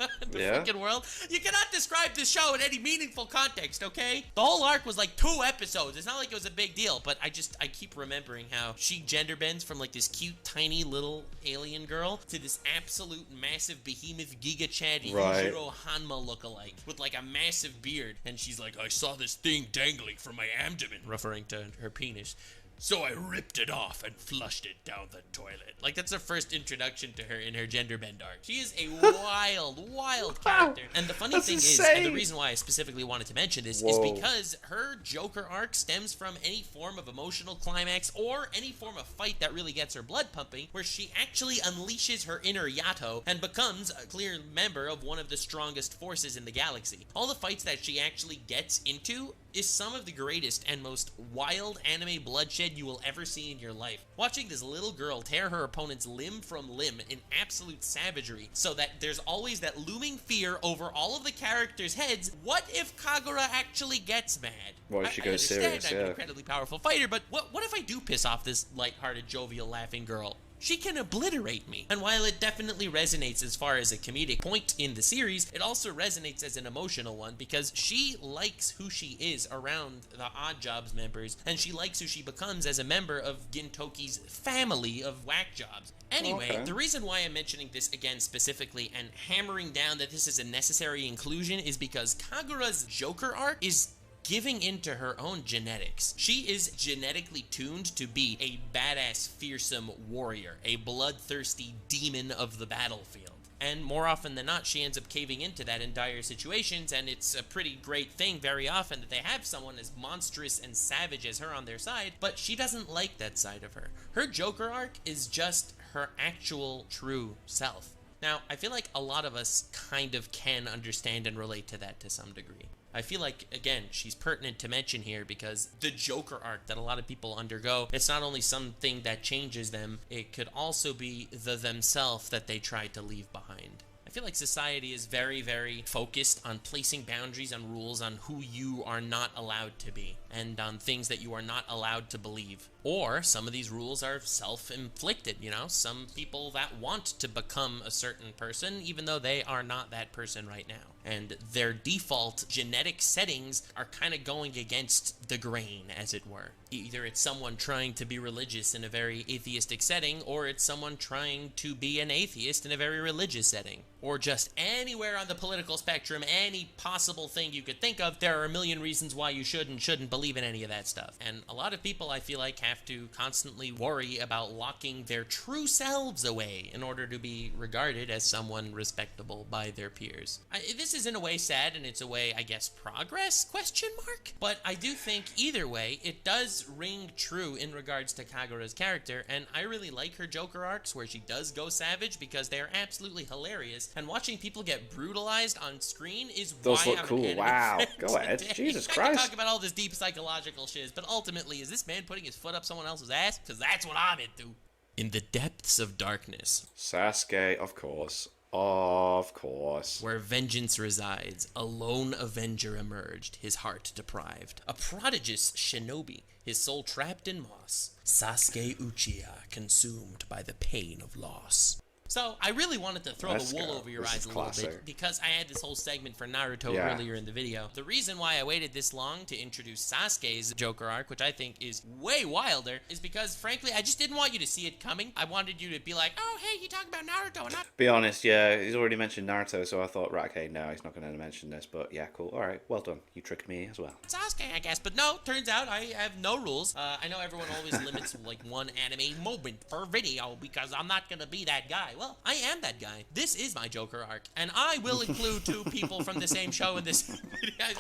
in the freaking world. You cannot describe this show in any meaningful context, okay? The whole arc was like 2 episodes. It's not like it was a big deal, but I keep remembering how she gender bends from like this cute, tiny little alien girl to this absolute massive behemoth Giga Chad Yujiro Hanma lookalike with like a massive beard. And she's like, I saw this thing dangling from my abdomen, referring to her penis. So I ripped it off and flushed it down the toilet. Like, that's her first introduction to her in her gender bend arc. She is a wild character. And the funny thing is, and the reason why I specifically wanted to mention this is because her Joker arc stems from any form of emotional climax or any form of fight that really gets her blood pumping, where she actually unleashes her inner Yato and becomes a clear member of one of the strongest forces in the galaxy. All the fights that she actually gets into is some of the greatest and most wild anime bloodshed you will ever see in your life. Watching this little girl tear her opponent's limb from limb in absolute savagery, so that there's always that looming fear over all of the characters' heads. What if Kagura actually gets mad? What if she goes serious? I'm an incredibly powerful fighter, but what if I do piss off this lighthearted, jovial, laughing girl? She can obliterate me. And while it definitely resonates as far as a comedic point in the series, it also resonates as an emotional one because she likes who she is around the Odd Jobs members, and she likes who she becomes as a member of Gintoki's family of whack jobs. Anyway, the reason why I'm mentioning this again specifically and hammering down that this is a necessary inclusion is because Kagura's Joker arc is giving into her own genetics. She is genetically tuned to be a badass, fearsome warrior, a bloodthirsty demon of the battlefield. And more often than not, she ends up caving into that in dire situations, and it's a pretty great thing very often that they have someone as monstrous and savage as her on their side, but she doesn't like that side of her. Her Joker arc is just her actual true self. Now, I feel like a lot of us kind of can understand and relate to that to some degree. I feel like, again, she's pertinent to mention here because the Joker arc that a lot of people undergo, it's not only something that changes them, it could also be the themselves that they tried to leave behind. I feel like society is very, very focused on placing boundaries and rules on who you are not allowed to be and on things that you are not allowed to believe. Or some of these rules are self-inflicted, you know? Some people that want to become a certain person even though they are not that person right now. And their default genetic settings are kind of going against the grain, as it were. Either it's someone trying to be religious in a very atheistic setting, or it's someone trying to be an atheist in a very religious setting. Or just anywhere on the political spectrum, any possible thing you could think of, there are a million reasons why you should and shouldn't believe in any of that stuff. And a lot of people, I feel like, have to constantly worry about locking their true selves away in order to be regarded as someone respectable by their peers. This is in a way sad, and it's a way, I guess, progress, question mark? But I do think either way, it does ring true in regards to Kagura's character, and I really like her Joker arcs where she does go savage because they are absolutely hilarious, and watching people get brutalized on screen is Those why look I'm cool. an anime Wow. fan Go ahead. today. Jesus I can Christ. talk about all this deep psychological shiz, but ultimately, is this man putting his foot up someone else's ass? Because that's what I'm into. In the depths of darkness, Sasuke, of course. Of course. where vengeance resides, a lone avenger emerged, his heart deprived. A prodigious shinobi, his soul trapped in moss. Sasuke Uchiha, consumed by the pain of loss. So, I really wanted to throw Let's the wool go. over your This eyes is a little classic. bit because I had this whole segment for Naruto Yeah. earlier in the video. The reason why I waited this long to introduce Sasuke's Joker arc, which I think is way wilder, is because, frankly, I just didn't want you to see it coming. I wanted you to be like, oh, hey, you talk about Naruto and not... Be honest, yeah, he's already mentioned Naruto, so I thought, right, okay, no, he's not going to mention this, but yeah, cool. All right, well done. You tricked me as well. Sasuke, I guess. But no, turns out I have no rules. I know everyone always limits like one anime moment per video because I'm not gonna be that guy. Well, I am that guy. This is my Joker arc, and I will include two people from the same show in this video.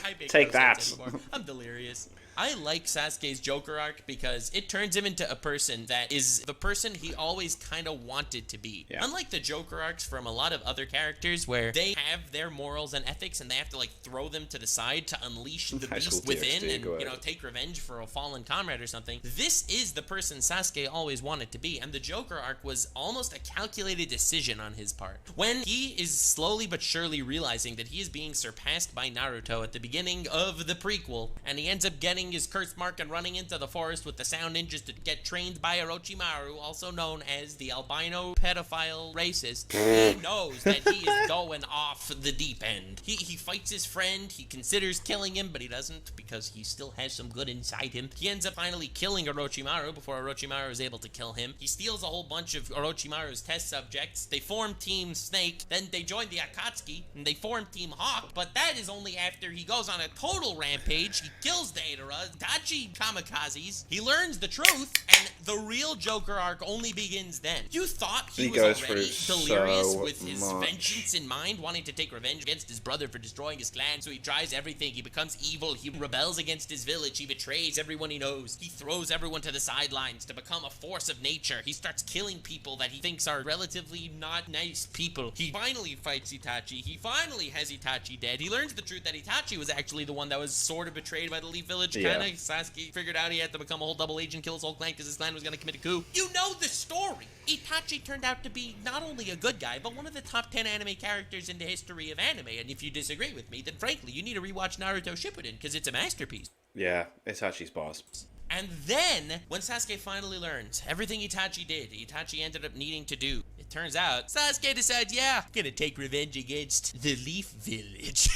I make Take no that. sense anymore. I'm delirious. I like Sasuke's Joker arc because it turns him into a person that is the person he always kind of wanted to be. Yeah. Unlike the Joker arcs from a lot of other characters where they have their morals and ethics and they have to like throw them to the side to unleash the High School beast within DxD, and, go you know, ahead. take revenge for a fallen comrade or something. This is the person Sasuke always wanted to be, and the Joker arc was almost a calculated decision on his part. When he is slowly but surely realizing that he is being surpassed by Naruto at the beginning of the prequel, and he ends up getting his curse mark and running into the forest with the Sound Ninjas to get trained by Orochimaru, also known as the albino pedophile racist. He knows that he is going off the deep end. He fights his friend, he considers killing him, but he doesn't because he still has some good inside him. He ends up finally killing Orochimaru before Orochimaru is able to kill him. He steals a whole bunch of Orochimaru's test subjects. They form Team Snake, then they join the Akatsuki, and they form Team Hawk, but that is only after he goes on a total rampage. He kills Deidara, Itachi kamikazes, he learns the truth, and the real Joker arc only begins then. You thought he was goes already through delirious so with his much. vengeance in mind, wanting to take revenge against his brother for destroying his clan, so he tries everything. He becomes evil, he rebels against his village, he betrays everyone he knows, he throws everyone to the sidelines to become a force of nature. He starts killing people that he thinks are relatively not nice people. He finally fights Itachi, he finally has Itachi dead. He learns the truth that Itachi was actually the one that was sort of betrayed by the Leaf Village, Yeah. kinda. Sasuke figured out he had to become a whole double agent, kill his whole clan because his clan was gonna commit a coup. You know the story! Itachi turned out to be not only a good guy, but one of the top 10 anime characters in the history of anime, and if you disagree with me, then frankly, you need to rewatch Naruto Shippuden, because it's a masterpiece. Yeah, Itachi's boss. And then, when Sasuke finally learns everything Itachi did, Itachi ended up needing to do, it turns out, Sasuke decides, yeah, I'm gonna take revenge against the Leaf Village.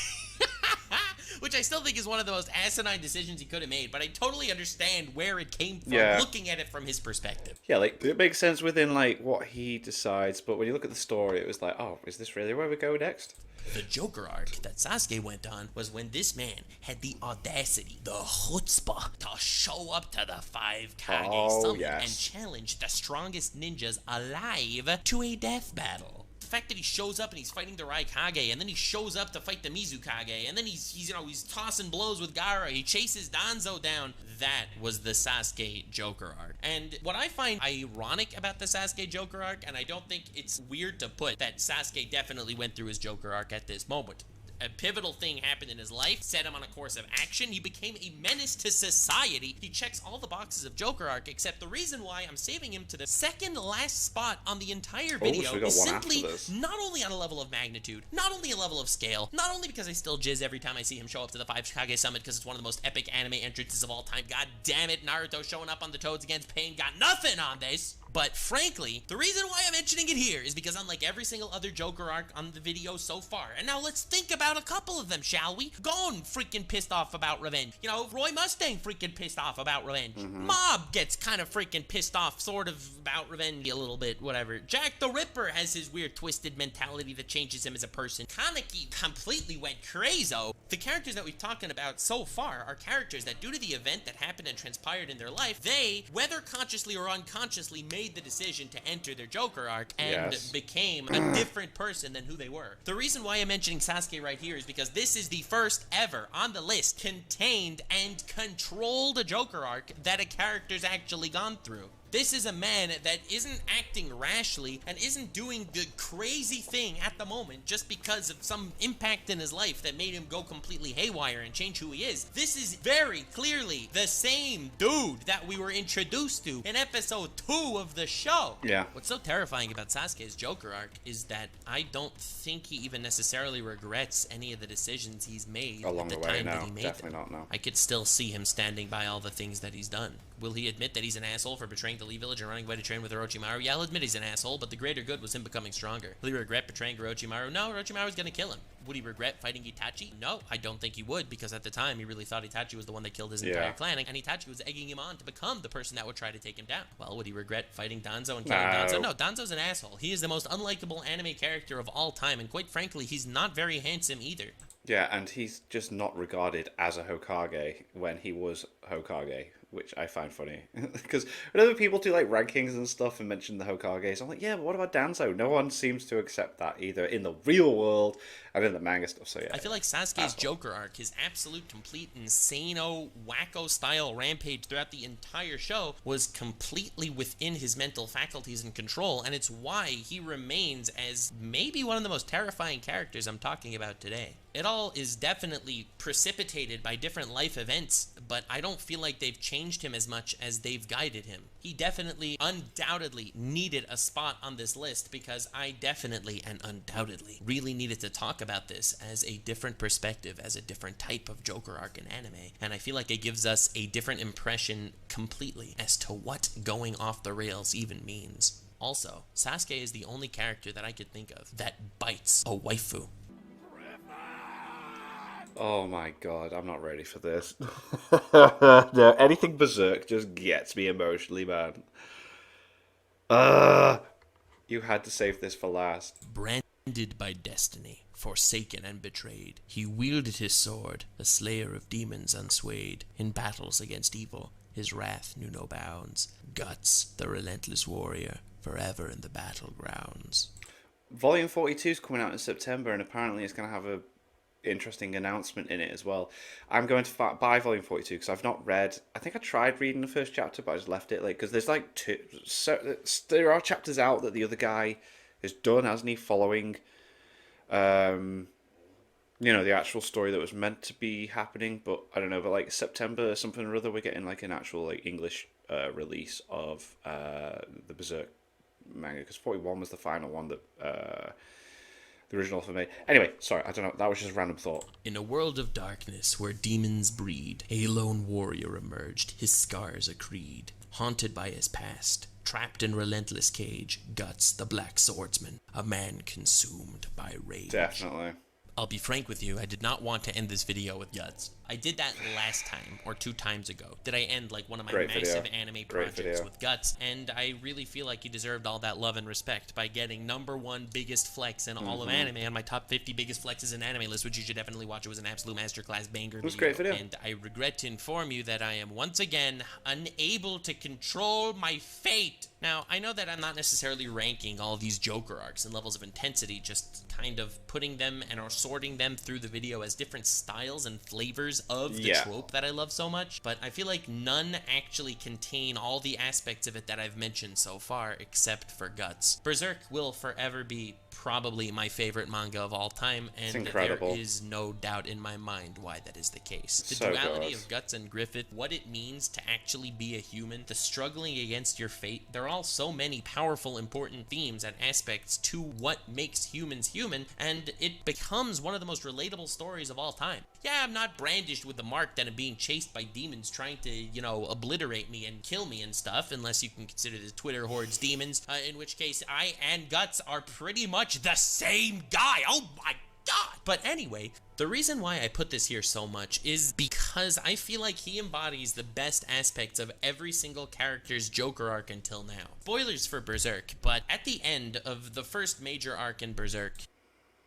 Which I still think is one of the most asinine decisions he could have made, but I totally understand where it came from, Yeah. looking at it from his perspective. Yeah, like, it makes sense within, like, what he decides, but when you look at the story, it was like, oh, is this really where we go next? The Joker arc that Sasuke went on was when this man had the audacity, the chutzpah, to show up to the 5 Kage Oh, summit yes. and challenge the strongest ninjas alive to a death battle. The fact that he shows up and he's fighting the Raikage, and then he shows up to fight the Mizukage, and then he's tossing blows with Gaara, he chases Danzo down. That was the Sasuke Joker arc. And what I find ironic about the Sasuke Joker arc, and I don't think it's weird to put that Sasuke definitely went through his Joker arc at this moment. A pivotal thing happened in his life, set him on a course of action. He became a menace to society. He checks all the boxes of Joker arc, except the reason why I'm saving him to the second last spot on the entire video so we got is one simply after this. not only on a level of magnitude, not only a level of scale, not only because I still jizz every time I see him show up to the 5 Kage Summit because it's one of the most epic anime entrances of all time. God damn it, Naruto showing up on the Toads Against Pain got nothing on this. But frankly, the reason why I'm mentioning it here is because unlike every single other Joker arc on the video so far, and now let's think about a couple of them, shall we? Gon freaking pissed off about revenge. You know, Roy Mustang freaking pissed off about revenge. Mob gets kind of freaking pissed off sort of about revenge a little bit, whatever. Jack the Ripper has his weird twisted mentality that changes him as a person. Kaneki completely went crazo. The characters that we've talking about so far are characters that due to the event that happened and transpired in their life, they, whether consciously or unconsciously, made the decision to enter their Joker arc and Yes. became a different person than who they were. The reason why I'm mentioning Sasuke right here is because this is the first ever on the list contained and controlled Joker arc that a character's actually gone through. This is a man that isn't acting rashly and isn't doing the crazy thing at the moment just because of some impact in his life that made him go completely haywire and change who he is. This is very clearly the same dude that we were introduced to in episode 2 of the show. Yeah. What's so terrifying about Sasuke's Joker arc is that I don't think he even necessarily regrets any of the decisions he's made Along at the the way, time that no. he made Definitely them. not, no. I could still see him standing by all the things that he's done. Will he admit that he's an asshole for betraying the Lee village and running away to train with Orochimaru? Yeah, I'll admit he's an asshole, but the greater good was him becoming stronger. Will he regret betraying Orochimaru? No, Orochimaru's gonna kill him. Would he regret fighting Itachi? No, I don't think he would, because at the time he really thought Itachi was the one that killed his entire clan, and Itachi was egging him on to become the person that would try to take him down. Well, would he regret fighting Danzo and killing Danzo? No, Danzo's an asshole. He is the most unlikable anime character of all time, and quite frankly, he's not very handsome either. Yeah, and he's just not regarded as a Hokage when he was Hokage, which I find funny. Because whenever people do like rankings and stuff and mention the Hokages, I'm like, yeah, but what about Danzo? No one seems to accept that either in the real world and in the manga stuff. So yeah, I feel like Sasuke's Joker arc, his absolute, complete, insano, wacko style rampage throughout the entire show, was completely within his mental faculties and control, and it's why he remains as maybe one of the most terrifying characters I'm talking about today. It all is definitely precipitated by different life events, but I don't feel like they've changed him as much as they've guided him. He definitely, undoubtedly needed a spot on this list because I definitely and undoubtedly really needed to talk about this as a different perspective, as a different type of Joker arc in anime, and I feel like it gives us a different impression completely as to what going off the rails even means. Also, Sasuke is the only character that I could think of that bites a waifu. Oh my god, I'm not ready for this. No, anything Berserk just gets me emotionally, man. You had to save this for last. Branded by destiny, forsaken and betrayed, he wielded his sword, a slayer of demons unswayed. In battles against evil, his wrath knew no bounds. Guts, the relentless warrior, forever in the battlegrounds. Volume 42 is coming out in September, and apparently it's going to have a interesting announcement in it as well. I'm going to buy volume 42 because I've not read. I think I tried reading the first chapter, but I just left it. Like, because there's like two. So there are chapters out that the other guy has done, hasn't he? Following, the actual story that was meant to be happening. But I don't know. But like September something or other, we're getting like an actual like English release of the Berserk manga, because 41 was the final one that the original for me. Anyway, sorry, I don't know. That was just a random thought. In a world of darkness where demons breed, a lone warrior emerged, his scars a creed. Haunted by his past, trapped in relentless cage, Guts, the black swordsman, a man consumed by rage. Definitely. I'll be frank with you, I did not want to end this video with Guts. I did that last time, or 2 times ago. Did I end like one of my massive anime projects with Guts, and I really feel like he deserved all that love and respect by getting #1 biggest flex in all of anime on my top 50 biggest flexes in anime list, which you should definitely watch. It was an absolute masterclass banger. It was a great video. And I regret to inform you that I am once again unable to control my fate. Now, I know that I'm not necessarily ranking all these Joker arcs and levels of intensity, just kind of putting them and or sorting them through the video as different styles and flavors of the trope that I love so much, but I feel like none actually contain all the aspects of it that I've mentioned so far, except for Guts. Berserk will forever be probably my favorite manga of all time, and there is no doubt in my mind why that is the case. The duality of Guts and Griffith, what it means to actually be a human, the struggling against your fate, they're all so many powerful, important themes and aspects to what makes humans human, and it becomes one of the most relatable stories of all time. Yeah, I'm not brandished with the mark that I'm being chased by demons trying to, obliterate me and kill me and stuff, unless you can consider the Twitter hordes demons, in which case I and Guts are pretty much the same guy. Oh my god! But anyway, the reason why I put this here so much is because I feel like he embodies the best aspects of every single character's Joker arc until now. Spoilers for Berserk, but at the end of the first major arc in Berserk,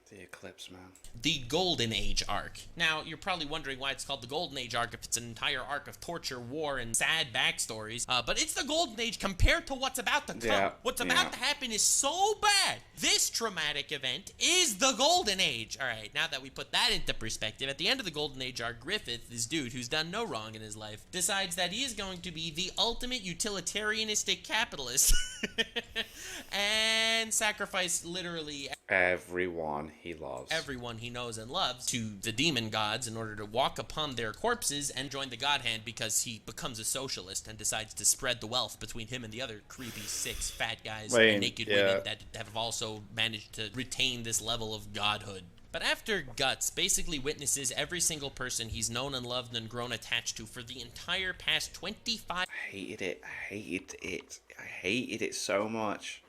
The Eclipse, man. The Golden Age arc. Now, you're probably wondering why it's called the Golden Age arc if it's an entire arc of torture, war, and sad backstories. But it's the Golden Age compared to what's about to come. Yeah, What's about to happen is so bad. This traumatic event is the Golden Age. All right, now that we put that into perspective, at the end of the Golden Age arc, Griffith, this dude who's done no wrong in his life, decides that he is going to be the ultimate utilitarianistic capitalist and sacrifice literally everyone he loves. Everyone he knows and loves to the demon gods in order to walk upon their corpses and join the God Hand, because he becomes a socialist and decides to spread the wealth between him and the other creepy, six fat guys and naked women that have also managed to retain this level of godhood. But after Guts basically witnesses every single person he's known and loved and grown attached to for the entire past 25... I hated it so much.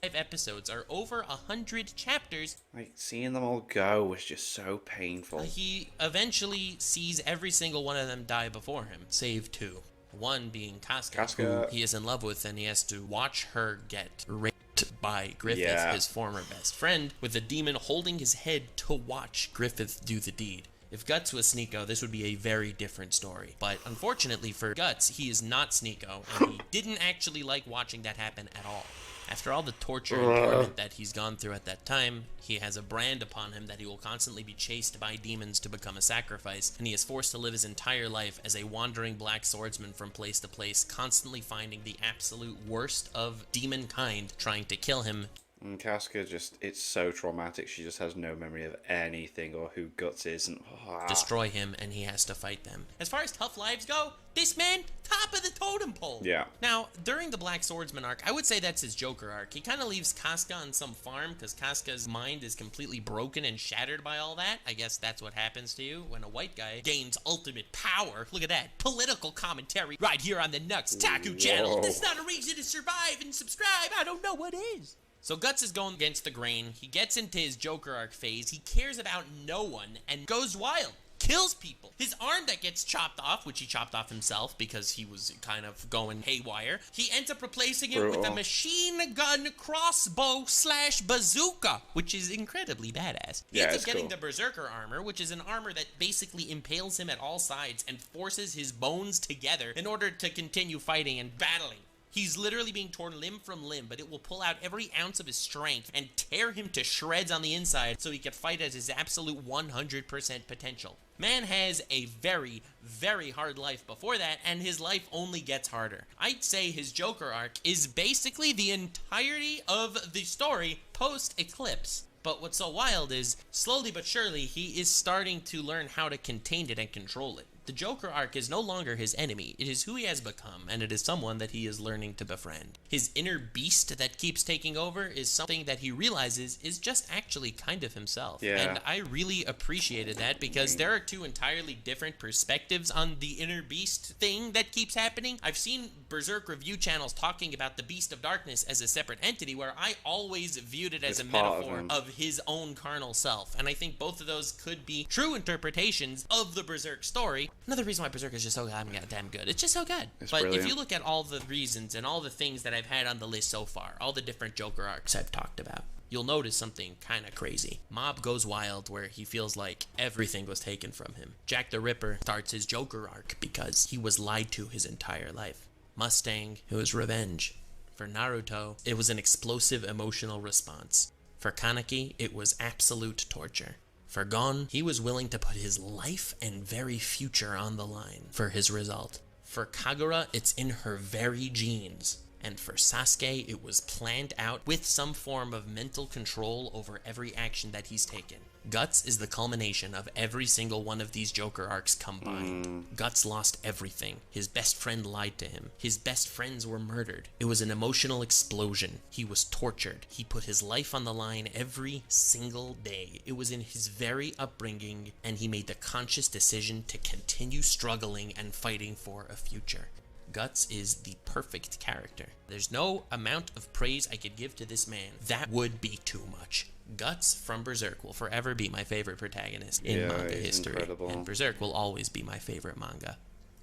Episodes are over 100 chapters. Like, seeing them all go was just so painful. He eventually sees every single one of them die before him, save two. One being Casca, who he is in love with, and he has to watch her get raped by Griffith, his former best friend, with the demon holding his head to watch Griffith do the deed. If Guts was Sneeko, this would be a very different story. But unfortunately for Guts, he is not Sneeko, and he didn't actually like watching that happen at all. After all the torture and torment that he's gone through at that time, he has a brand upon him that he will constantly be chased by demons to become a sacrifice, and he is forced to live his entire life as a wandering black swordsman from place to place, constantly finding the absolute worst of demon kind trying to kill him. And Casca it's so traumatic. She just has no memory of anything or who Guts is. And destroy him, and he has to fight them. As far as tough lives go, this man, top of the totem pole. Yeah. Now, during the Black Swordsman arc, I would say that's his Joker arc. He kind of leaves Casca on some farm because Casca's mind is completely broken and shattered by all that. I guess that's what happens to you when a white guy gains ultimate power. Look at that. Political commentary right here on the Nux Taku channel. That's not a reason to survive and subscribe. I don't know what is. So Guts is going against the grain. He gets into his Joker arc phase. He cares about no one and goes wild. Kills people. His arm that gets chopped off, which he chopped off himself because he was kind of going haywire, he ends up replacing it with a machine gun crossbow / bazooka, which is incredibly badass. He ends up getting the Berserker armor, which is an armor that basically impales him at all sides and forces his bones together in order to continue fighting and battling. He's literally being torn limb from limb, but it will pull out every ounce of his strength and tear him to shreds on the inside so he can fight at his absolute 100% potential. Man has a very, very hard life before that, and his life only gets harder. I'd say his Joker arc is basically the entirety of the story post-Eclipse. But what's so wild is, slowly but surely, he is starting to learn how to contain it and control it. The Joker arc is no longer his enemy, it is who he has become, and it is someone that he is learning to befriend. His inner beast that keeps taking over is something that he realizes is just actually kind of himself. And I really appreciated that because there are two entirely different perspectives on the inner beast thing that keeps happening. I've seen Berserk review channels talking about the Beast of Darkness as a separate entity, where I always viewed it as a metaphor of his own carnal self, and I think both of those could be true interpretations of the Berserk story. Another reason why Berserk is just so goddamn good. It's just so good. But brilliant. If you look at all the reasons and all the things that I've had on the list so far, all the different Joker arcs I've talked about, you'll notice something kind of crazy. Mob goes wild where he feels like everything was taken from him. Jack the Ripper starts his Joker arc because he was lied to his entire life. Mustang, it was revenge. For Naruto, it was an explosive emotional response. For Kaneki, it was absolute torture. For Gon, he was willing to put his life and very future on the line for his result. For Kagura, it's in her very genes. And for Sasuke, it was planned out with some form of mental control over every action that he's taken. Guts is the culmination of every single one of these Joker arcs combined. Guts lost everything. His best friend lied to him. His best friends were murdered. It was an emotional explosion. He was tortured. He put his life on the line every single day. It was in his very upbringing, and he made the conscious decision to continue struggling and fighting for a future. Guts is the perfect character. There's no amount of praise I could give to this man. That would be too much. Guts from Berserk will forever be my favorite protagonist in manga history. Incredible. And Berserk will always be my favorite manga.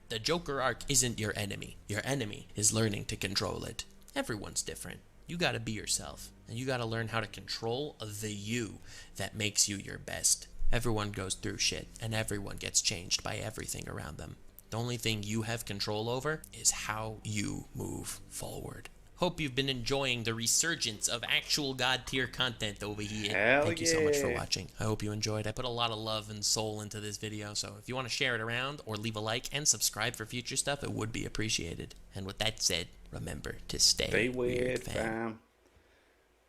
The Joker arc isn't your enemy. Your enemy is learning to control it. Everyone's different. You gotta be yourself, and you gotta learn how to control the you that makes you your best. Everyone goes through shit, and everyone gets changed by everything around them. The only thing you have control over is how you move forward. Hope you've been enjoying the resurgence of actual God tier content over here. Hell Thank you so much for yeah. watching. I hope you enjoyed. I put a lot of love and soul into this video, so if you want to share it around or leave a like and subscribe for future stuff, it would be appreciated. And with that said, remember to stay weird, fam. fam.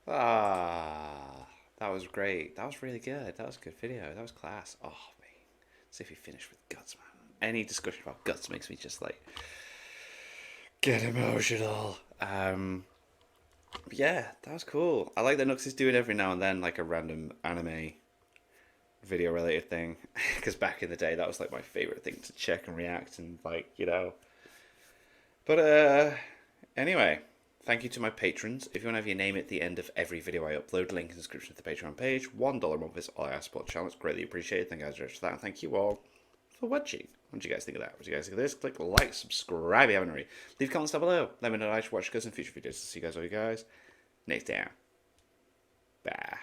Ah, that was great. That was really good. That was a good video. That was class. Oh, man. See if we finish with guts, man. Any discussion about guts makes me just like get emotional. Yeah, that was cool. I like that Nux is doing every now and then like a random anime video related thing, because back in the day that was like my favorite thing to check and react and like, you know. But anyway, thank you to my patrons. If you want to have your name at the end of every video I upload, link in the description to the Patreon page. $1 a month is all I ask to support the channel. It's greatly appreciated. Thank you guys very much for that, and thank you all for watching. What do you guys think of that? What do you guys think of this? Click like, subscribe if you haven't already. Leave comments down below. Let me know what I should watch in future videos. See you guys all, you guys next time. Bye.